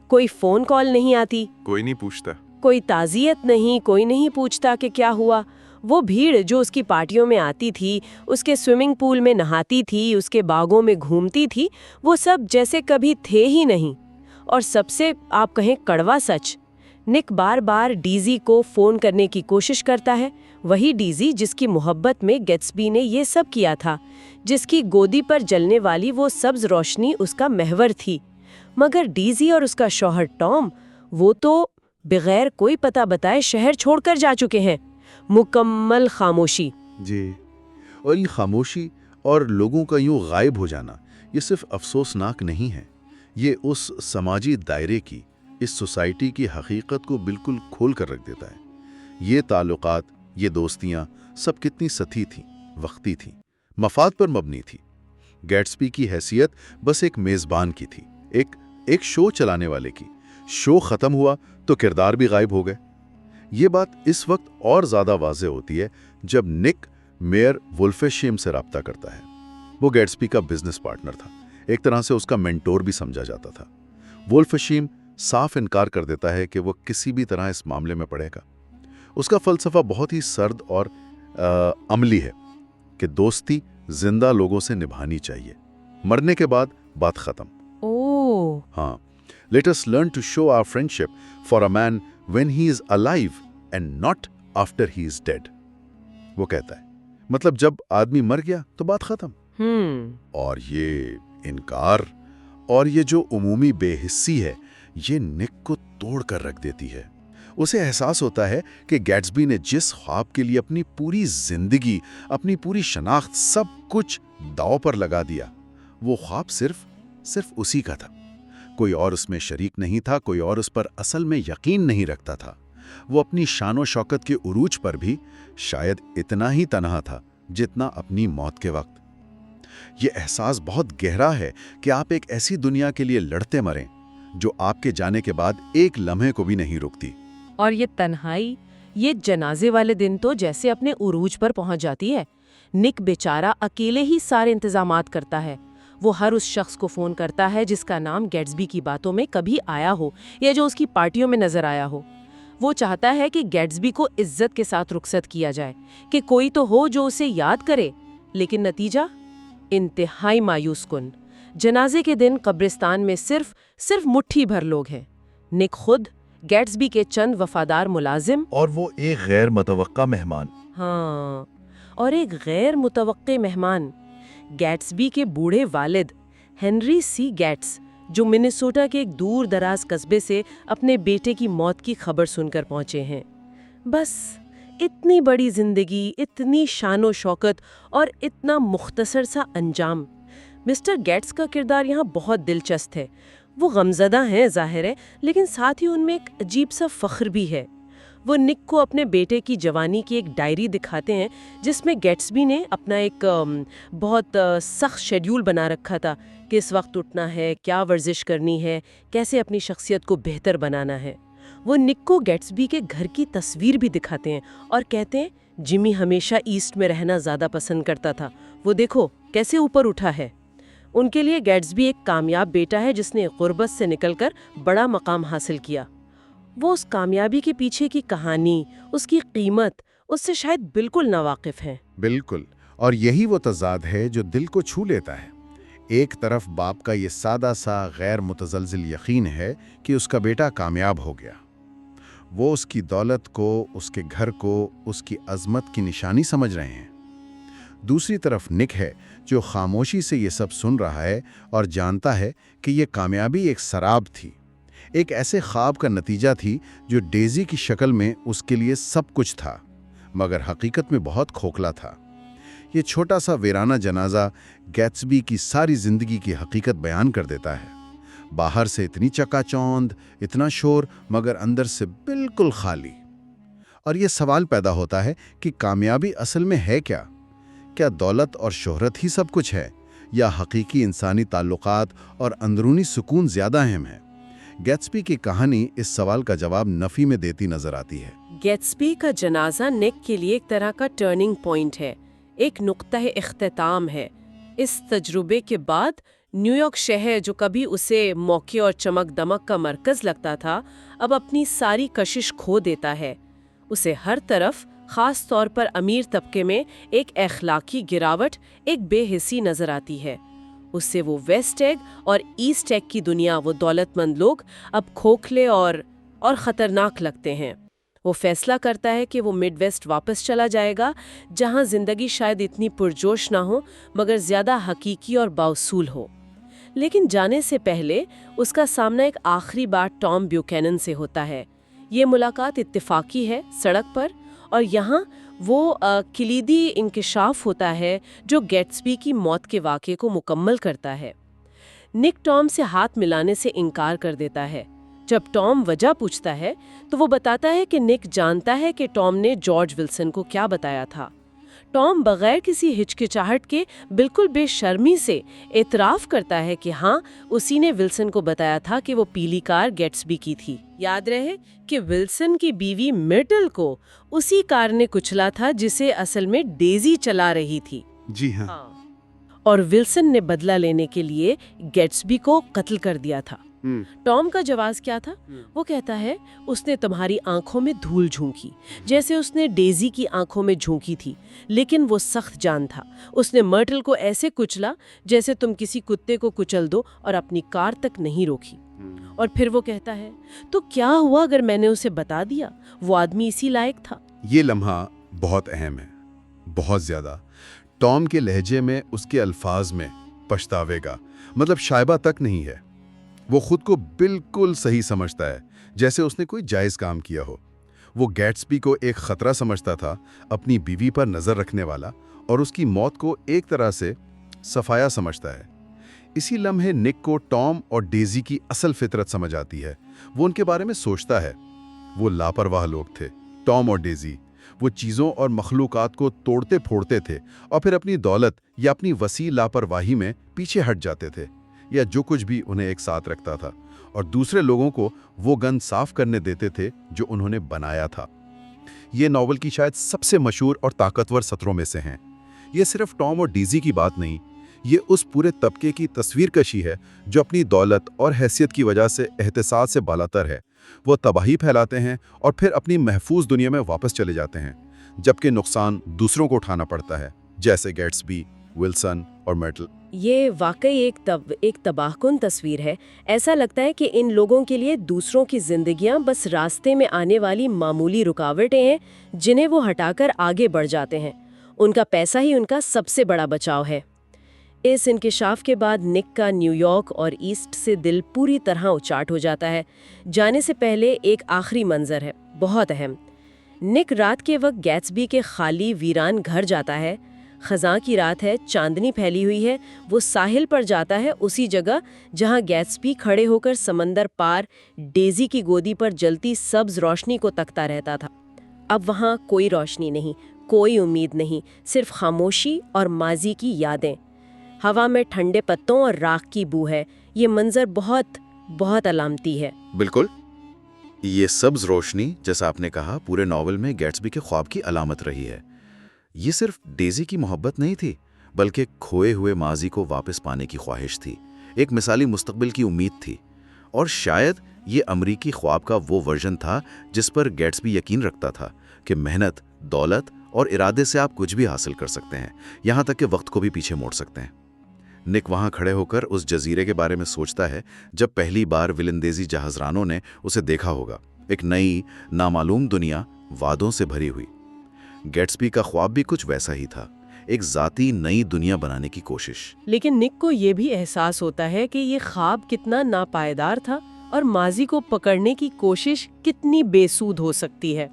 کوئی فون کال نہیں آتی، کوئی نہیں پوچھتا، کوئی تعزیت نہیں، کوئی نہیں پوچھتا کہ کیا ہوا۔ وہ بھیڑ جو اس کی پارٹیوں میں آتی تھی، اس کے سوئمنگ پول میں نہاتی تھی، اس کے باغوں میں گھومتی تھی، وہ سب جیسے کبھی تھے ہی نہیں۔ اور سب سے آپ کہیں کڑوا سچ، نک بار بار ڈیزی کو فون کرنے کی کوشش کرتا ہے، وہی ڈیزی جس کی محبت میں گیٹسبی نے یہ سب کیا تھا، جس کی گودی پر جلنے والی وہ سبز روشنی اس کا محور تھی۔ مگر ڈیزی اور اس کا شوہر ٹام، وہ تو بغیر کوئی پتہ بتائے شہر چھوڑ کر جا چکے ہیں۔ مکمل خاموشی۔ جی، اور یہ خاموشی اور لوگوں کا یوں غائب ہو جانا یہ صرف افسوسناک نہیں ہے، یہ اس سماجی دائرے کی، اس سوسائٹی کی حقیقت کو بالکل کھول کر رکھ دیتا ہے۔ یہ تعلقات، یہ دوستیاں سب کتنی سطحی تھیں، وقتی تھیں، مفاد پر مبنی تھی۔ گیٹسبی کی حیثیت بس ایک میزبان کی تھی، ایک شو چلانے والے کی۔ شو ختم ہوا تو کردار بھی غائب ہو گئے۔ یہ بات اس وقت اور زیادہ واضح ہوتی ہے جب نک میئر وولفشیم سے رابطہ کرتا ہے۔ وہ گیٹسبی کا بزنس پارٹنر تھا، ایک طرح سے اس کا مینٹور بھی سمجھا جاتا تھا۔ وولفشیم صاف انکار کر دیتا ہے کہ وہ کسی بھی طرح اس معاملے میں پڑے گا۔ اس کا فلسفہ بہت ہی سرد اور عملی ہے کہ دوستی زندہ لوگوں سے نبھانی چاہیے، مرنے کے بعد بات ختم۔ ہاں، let us learn to show our friendship for a man when he is alive and not after he is dead۔ وہ کہتا ہے مطلب جب آدمی مر گیا تو بات ختم۔ اور یہ انکار اور یہ جو عمومی بے حسی ہے، یہ نک کو توڑ کر رکھ دیتی ہے۔ اسے احساس ہوتا ہے کہ گیٹسبی نے جس خواب کے لیے اپنی پوری زندگی، اپنی پوری شناخت، سب کچھ داؤ پر لگا دیا، وہ خواب صرف اسی کا تھا۔ کوئی اور اس میں شریک نہیں تھا، کوئی اور اس پر اصل میں یقین نہیں رکھتا تھا۔ وہ اپنی شان و شوکت کے عروج پر بھی شاید اتنا ہی تنہا تھا جتنا اپنی موت کے وقت۔ یہ احساس بہت گہرا ہے کہ آپ ایک ایسی دنیا کے لیے لڑتے مریں جو آپ کے جانے کے بعد ایک لمحے کو بھی نہیں رکتی۔ اور یہ تنہائی، یہ جنازے والے دن تو جیسے اپنے عروج پر پہنچ جاتی ہے۔ نک بیچارہ اکیلے ہی سارے انتظامات کرتا ہے۔ وہ ہر اس شخص کو فون کرتا ہے جس کا نام گیٹسبی کی باتوں میں کبھی آیا ہو یا جو اس کی پارٹیوں میں نظر آیا ہو۔ وہ چاہتا ہے کہ گیٹسبی کو عزت کے ساتھ رخصت کیا جائے، کہ کوئی تو ہو جو اسے یاد کرے، لیکن نتیجہ انتہائی مایوس کن۔ جنازے کے دن قبرستان میں صرف مٹھی بھر لوگ ہیں۔ نک خود، گیٹسبی کے چند وفادار ملازم اور وہ ایک غیر متوقع مہمان۔ ہاں، اور ایک غیر متوقع مہمان، گیٹسبی کے بوڑھے والد ہنری سی گیٹس، جو منیسوٹا کے ایک دور دراز قصبے سے اپنے بیٹے کی موت کی خبر سن کر پہنچے ہیں۔ بس اتنی بڑی زندگی، اتنی شان و شوکت اور اتنا مختصر سا انجام۔ مسٹر گیٹس کا کردار یہاں بہت دلچسپ ہے۔ وہ غمزدہ ہیں ظاہر ہے، لیکن ساتھ ہی ان میں ایک عجیب سا فخر بھی ہے۔ وہ نک کو اپنے بیٹے کی جوانی کی ایک ڈائری دکھاتے ہیں جس میں گیٹسبی نے اپنا ایک بہت سخت شیڈیول بنا رکھا تھا کہ اس وقت اٹھنا ہے، کیا ورزش کرنی ہے، کیسے اپنی شخصیت کو بہتر بنانا ہے۔ وہ نک کو گیٹسبی کے گھر کی تصویر بھی دکھاتے ہیں اور کہتے ہیں جمی ہمیشہ ایسٹ میں رہنا زیادہ پسند کرتا تھا، وہ دیکھو کیسے اوپر اٹھا ہے۔ ان کے لیے گیٹسبی ایک کامیاب بیٹا ہے جس نے غربت سے نکل کر بڑا مقام حاصل کیا۔ وہ اس کامیابی کے پیچھے کی کہانی، اس کی قیمت، اس سے شاید بالکل ناواقف ہیں۔ بالکل، اور یہی وہ تضاد ہے جو دل کو چھو لیتا ہے۔ ایک طرف باپ کا یہ سادہ سا غیر متزلزل یقین ہے کہ اس کا بیٹا کامیاب ہو گیا، وہ اس کی دولت کو، اس کے گھر کو، اس کی عظمت کی نشانی سمجھ رہے ہیں۔ دوسری طرف نک ہے جو خاموشی سے یہ سب سن رہا ہے اور جانتا ہے کہ یہ کامیابی ایک سراب تھی، ایک ایسے خواب کا نتیجہ تھی جو ڈیزی کی شکل میں اس کے لیے سب کچھ تھا، مگر حقیقت میں بہت کھوکھلا تھا۔ یہ چھوٹا سا ویرانہ جنازہ گیٹسبی کی ساری زندگی کی حقیقت بیان کر دیتا ہے۔ باہر سے اتنی چکا چوند، اتنا شور، مگر اندر سے بالکل خالی۔ اور یہ سوال پیدا ہوتا ہے کہ کامیابی اصل میں ہے کیا؟ کیا دولت اور شہرت ہی سب کچھ ہے، یا حقیقی انسانی تعلقات اور اندرونی سکون زیادہ اہم ہے؟ گیٹسبی کی کہانی اس سوال کا جواب نفی میں دیتی نظر آتی ہے۔ گیٹسبی کا جنازہ نک کے لیے ایک طرح کا ٹرننگ پوائنٹ ہے، ایک نقطہ اختتام ہے۔ اس تجربے کے بعد نیو یارک شہر جو کبھی اسے موقع اور چمک دمک کا مرکز لگتا تھا، اب اپنی ساری کشش کھو دیتا ہے۔ اسے ہر طرف، خاص طور پر امیر طبقے میں، ایک اخلاقی گراوٹ، ایک بے حسی نظر آتی ہے۔ اس سے وہ ویسٹ ایگ اور ایسٹ ایگ کی دنیا، وہ دولت مند لوگ اب کھوکھلے اور خطرناک لگتے ہیں۔ وہ فیصلہ کرتا ہے کہ وہ مڈ ویسٹ واپس چلا جائے گا، جہاں زندگی شاید اتنی پرجوش نہ ہو مگر زیادہ حقیقی اور باوصول ہو۔ لیکن جانے سے پہلے اس کا سامنا ایک آخری بار ٹام بیوکینن سے ہوتا ہے۔ یہ ملاقات اتفاقی ہے سڑک پر، اور یہاں وہ کلیدی انکشاف ہوتا ہے جو گیٹسبی کی موت کے واقعے کو مکمل کرتا ہے۔ نک ٹام سے ہاتھ ملانے سے انکار کر دیتا ہے۔ جب ٹام وجہ پوچھتا ہے تو وہ بتاتا ہے کہ نک جانتا ہے کہ ٹام نے جارج ولسن کو کیا بتایا تھا۔ ٹام بغیر کسی ہچکچاہٹ کے بالکل بے شرمی سے اعتراف کرتا ہے کہ ہاں، اسی نے ولسن کو بتایا تھا کہ وہ پیلی کار گیٹسبی کی تھی۔ یاد رہے کہ ولسن کی بیوی مرٹل کو اسی کار نے کچلا تھا جسے اصل میں ڈیزی چلا رہی تھی۔ جی ہاں، اور ولسن نے بدلہ لینے کے لیے گیٹسبی کو قتل کر دیا تھا۔ ٹام کا جواز کیا تھا؟ وہ کہتا ہے اس نے تمہاری آنکھوں میں دھول جھونکی، جیسے اس نے ڈیزی کی آنکھوں میں جھونکی تھی، لیکن وہ سخت جان تھا۔ اس نے مرٹل کو ایسے کچلا جیسے تم کسی کتے کو کچل دو، اور اپنی کار تک نہیں روکی۔ اور پھر وہ کہتا ہے تو کیا ہوا اگر میں نے اسے بتا دیا؟ وہ آدمی اسی لائق تھا۔ یہ لمحہ بہت اہم ہے، بہت زیادہ۔ ٹام کے لہجے میں، اس کے الفاظ میں پچھتاوے گا مطلب شائبہ تک نہیں ہے۔ وہ خود کو بالکل صحیح سمجھتا ہے، جیسے اس نے کوئی جائز کام کیا ہو۔ وہ گیٹسبی کو ایک خطرہ سمجھتا تھا، اپنی بیوی پر نظر رکھنے والا، اور اس کی موت کو ایک طرح سے صفایا سمجھتا ہے۔ اسی لمحے نک کو ٹام اور ڈیزی کی اصل فطرت سمجھ آتی ہے۔ وہ ان کے بارے میں سوچتا ہے، وہ لاپرواہ لوگ تھے، ٹام اور ڈیزی۔ وہ چیزوں اور مخلوقات کو توڑتے پھوڑتے تھے اور پھر اپنی دولت یا اپنی وسیع لاپرواہی میں پیچھے ہٹ جاتے تھے، یا جو کچھ بھی انہیں ایک ساتھ رکھتا تھا، اور دوسرے لوگوں کو وہ گند صاف کرنے دیتے تھے جو انہوں نے بنایا تھا۔ یہ ناول کی شاید سب سے مشہور اور طاقتور سطروں میں سے ہیں۔ یہ صرف ٹام اور ڈیزی کی بات نہیں، یہ اس پورے طبقے کی تصویر کشی ہے جو اپنی دولت اور حیثیت کی وجہ سے احتساب سے بالاتر ہے۔ وہ تباہی پھیلاتے ہیں اور پھر اپنی محفوظ دنیا میں واپس چلے جاتے ہیں، جبکہ نقصان دوسروں کو اٹھانا پڑتا ہے، جیسے گیٹسبی، ولسن اور میٹل۔ یہ واقعی ایک تباہ کن تصویر ہے۔ ایسا لگتا ہے کہ ان لوگوں کے لیے دوسروں کی زندگیاں بس راستے میں آنے والی معمولی رکاوٹیں ہیں جنہیں وہ ہٹا کر آگے بڑھ جاتے ہیں۔ ان کا پیسہ ہی ان کا سب سے بڑا بچاؤ ہے۔ اس انکشاف کے بعد نک کا نیو یارک اور ایسٹ سے دل پوری طرح اچاٹ ہو جاتا ہے۔ جانے سے پہلے ایک آخری منظر ہے، بہت اہم۔ نک رات کے وقت گیٹسبی کے خالی ویران گھر جاتا ہے۔ خزاں کی رات ہے، چاندنی پھیلی ہوئی ہے۔ وہ ساحل پر جاتا ہے، اسی جگہ جہاں گیٹسبی کھڑے ہو کر سمندر پار ڈیزی کی گودی پر جلتی سبز روشنی کو تکتا رہتا تھا۔ اب وہاں کوئی روشنی نہیں، کوئی امید نہیں، صرف خاموشی اور ماضی کی یادیں۔ ہوا میں ٹھنڈے پتوں اور راکھ کی بو ہے۔ یہ منظر بہت بہت علامتی ہے۔ بالکل، یہ سبز روشنی، جیسا آپ نے کہا، پورے ناول میں گیٹسبی کے خواب کی علامت رہی ہے۔ یہ صرف ڈیزی کی محبت نہیں تھی، بلکہ کھوئے ہوئے ماضی کو واپس پانے کی خواہش تھی، ایک مثالی مستقبل کی امید تھی، اور شاید یہ امریکی خواب کا وہ ورژن تھا جس پر گیٹسبی یقین رکھتا تھا کہ محنت، دولت اور ارادے سے آپ کچھ بھی حاصل کر سکتے ہیں، یہاں تک کہ وقت کو بھی پیچھے موڑ سکتے ہیں۔ نک وہاں کھڑے ہو کر اس جزیرے کے بارے میں سوچتا ہے جب پہلی بار ولندیزی جہازرانوں نے اسے دیکھا ہوگا، ایک نئی، نامعلوم دنیا، وعدوں سے بھری ہوئی۔ گیٹسبی کا خواب بھی کچھ ویسا ہی تھا، ایک ذاتی نئی دنیا بنانے کی کوشش۔ لیکن نک کو یہ بھی احساس ہوتا ہے کہ یہ خواب کتنا ناپائیدار تھا اور ماضی کو پکڑنے کی کوشش کتنی بے سود ہو سکتی ہے۔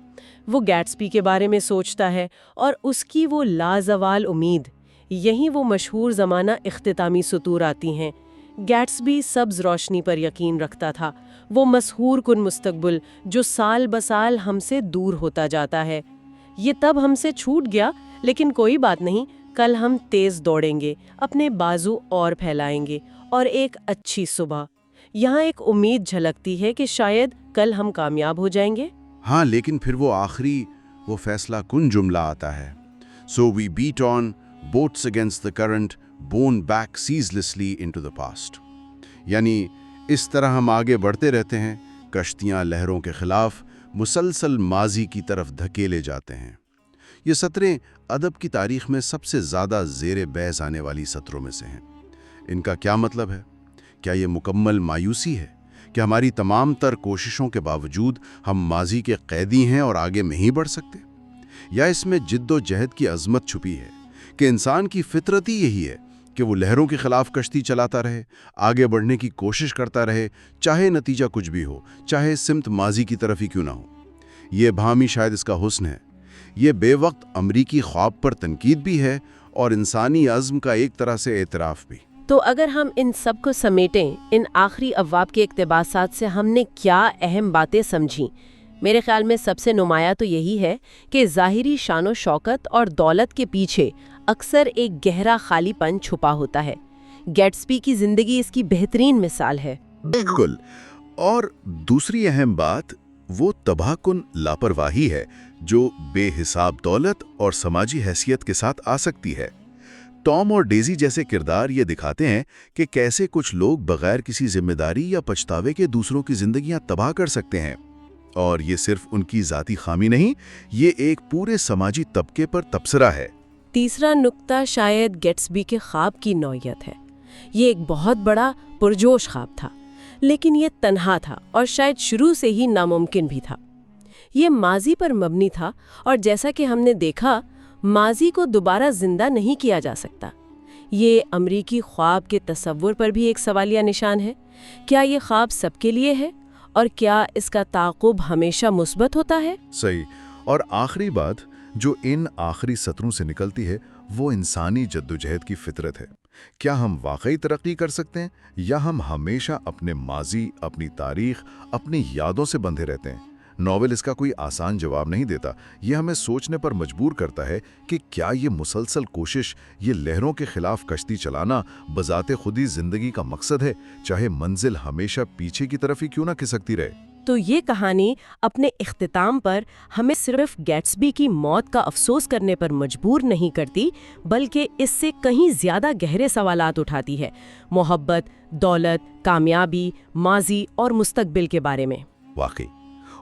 وہ گیٹسبی کے بارے میں سوچتا ہے اور اس کی وہ لازوال امید۔ یہیں وہ مشہور زمانہ اختتامی سطور آتی ہیں۔ گیٹسبی سبز روشنی پر یقین رکھتا تھا، وہ مسحور کن مستقبل جو سال بسال ہم سے دور ہوتا جاتا ہے۔ یہ تب ہم سے چھوٹ گیا، لیکن کوئی بات نہیں، کل ہم تیز دوڑیں گے، اپنے بازو اور پھیلائیں گے، اور ایک اچھی صبح۔ یہاں ایک امید جھلکتی ہے کہ شاید کل ہم کامیاب ہو جائیں گے۔ ہاں، لیکن پھر وہ آخری فیصلہ کن جملہ آتا ہے، "So we beat on, boats against the current, borne back ceaselessly into the past." یعنی اس طرح ہم آگے بڑھتے رہتے ہیں، کشتیاں لہروں کے خلاف مسلسل ماضی کی طرف دھکیلے جاتے ہیں۔ یہ سطریں ادب کی تاریخ میں سب سے زیادہ زیر بحث آنے والی سطروں میں سے ہیں۔ ان کا کیا مطلب ہے؟ کیا یہ مکمل مایوسی ہے کہ ہماری تمام تر کوششوں کے باوجود ہم ماضی کے قیدی ہیں اور آگے نہیں بڑھ سکتے؟ یا اس میں جد و جہد کی عظمت چھپی ہے کہ انسان کی فطرت ہی یہی ہے کہ وہ لہروں کے خلاف کشتی چلاتا رہے، آگے بڑھنے کی کوشش کرتا رہے، چاہے نتیجہ کچھ بھی ہو، چاہے سمت ماضی کی طرف ہی کیوں نہ ہو۔ یہ بھامی شاید اس کا حسن ہے۔ یہ بے وقت امریکی خواب پر تنقید بھی ہے اور انسانی عزم کا ایک طرح سے اعتراف بھی۔ تو اگر ہم ان سب کو سمیٹیں، ان آخری ابواب کے اقتباسات سے ہم نے کیا اہم باتیں سمجھیں؟ میرے خیال میں سب سے نمایاں تو یہی ہے کہ ظاہری شان و شوکت اور دولت کے پیچھے اکثر ایک گہرا خالی پن چھپا ہوتا ہے۔ گیٹسبی کی زندگی اس کی بہترین مثال ہے۔ بالکل، اور دوسری اہم بات وہ تباہ کن لاپرواہی ہے جو بے حساب دولت اور سماجی حیثیت کے ساتھ آ سکتی ہے۔ ٹام اور ڈیزی جیسے کردار یہ دکھاتے ہیں کہ کیسے کچھ لوگ بغیر کسی ذمہ داری یا پچھتاوے کے دوسروں کی زندگیاں تباہ کر سکتے ہیں، اور یہ صرف ان کی ذاتی خامی نہیں، یہ ایک پورے سماجی طبقے پر تبصرہ ہے۔ تیسرا نقطہ شاید گیٹسبی کے خواب کی نوعیت ہے۔ یہ ایک بہت بڑا پرجوش خواب تھا، لیکن یہ تنہا تھا اور شاید شروع سے ہی ناممکن بھی تھا۔ یہ ماضی پر مبنی تھا، اور جیسا کہ ہم نے دیکھا، ماضی کو دوبارہ زندہ نہیں کیا جا سکتا۔ یہ امریکی خواب کے تصور پر بھی ایک سوالیہ نشان ہے۔ کیا یہ خواب سب کے لیے ہے، اور کیا اس کا تعاقب ہمیشہ مثبت ہوتا ہے؟ صحیح، اور آخری بات جو ان آخری سطروں سے نکلتی ہے وہ انسانی جدوجہد کی فطرت ہے۔ کیا ہم واقعی ترقی کر سکتے ہیں، یا ہم ہمیشہ اپنے ماضی، اپنی تاریخ، اپنی یادوں سے بندھے رہتے ہیں؟ ناول اس کا کوئی آسان جواب نہیں دیتا، یہ ہمیں سوچنے پر مجبور کرتا ہے کہ کیا یہ مسلسل کوشش، یہ لہروں کے خلاف کشتی چلانا بذات خود ہی زندگی کا مقصد ہے، چاہے منزل ہمیشہ پیچھے کی طرف ہی کیوں نہ کھسکتی رہے۔ تو یہ کہانی اپنے اختتام پر ہمیں صرف گیٹسبی کی موت کا افسوس کرنے پر مجبور نہیں کرتی، بلکہ اس سے کہیں زیادہ گہرے سوالات اٹھاتی ہے، محبت، دولت، کامیابی، ماضی اور مستقبل کے بارے میں۔ واقعی،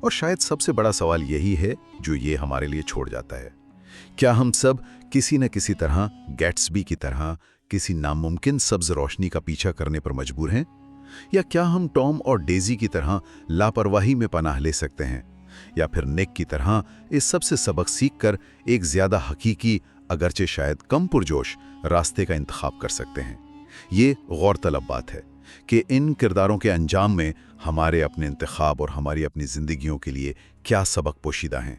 اور شاید سب سے بڑا سوال یہی ہے جو یہ ہمارے لیے چھوڑ جاتا ہے، کیا ہم سب کسی نہ کسی طرح گیٹسبی کی طرح کسی ناممکن سبز روشنی کا پیچھا کرنے پر مجبور ہیں؟ یا کیا ہم ٹام اور ڈیزی کی طرح لاپرواہی میں پناہ لے سکتے ہیں؟ یا پھر نک کی طرح اس سب سے سبق سیکھ کر ایک زیادہ حقیقی، اگرچہ شاید کم پرجوش راستے کا انتخاب کر سکتے ہیں؟ یہ غور طلب بات ہے کہ ان کرداروں کے انجام میں ہمارے اپنے انتخاب اور ہماری اپنی زندگیوں کے لیے کیا سبق پوشیدہ ہیں۔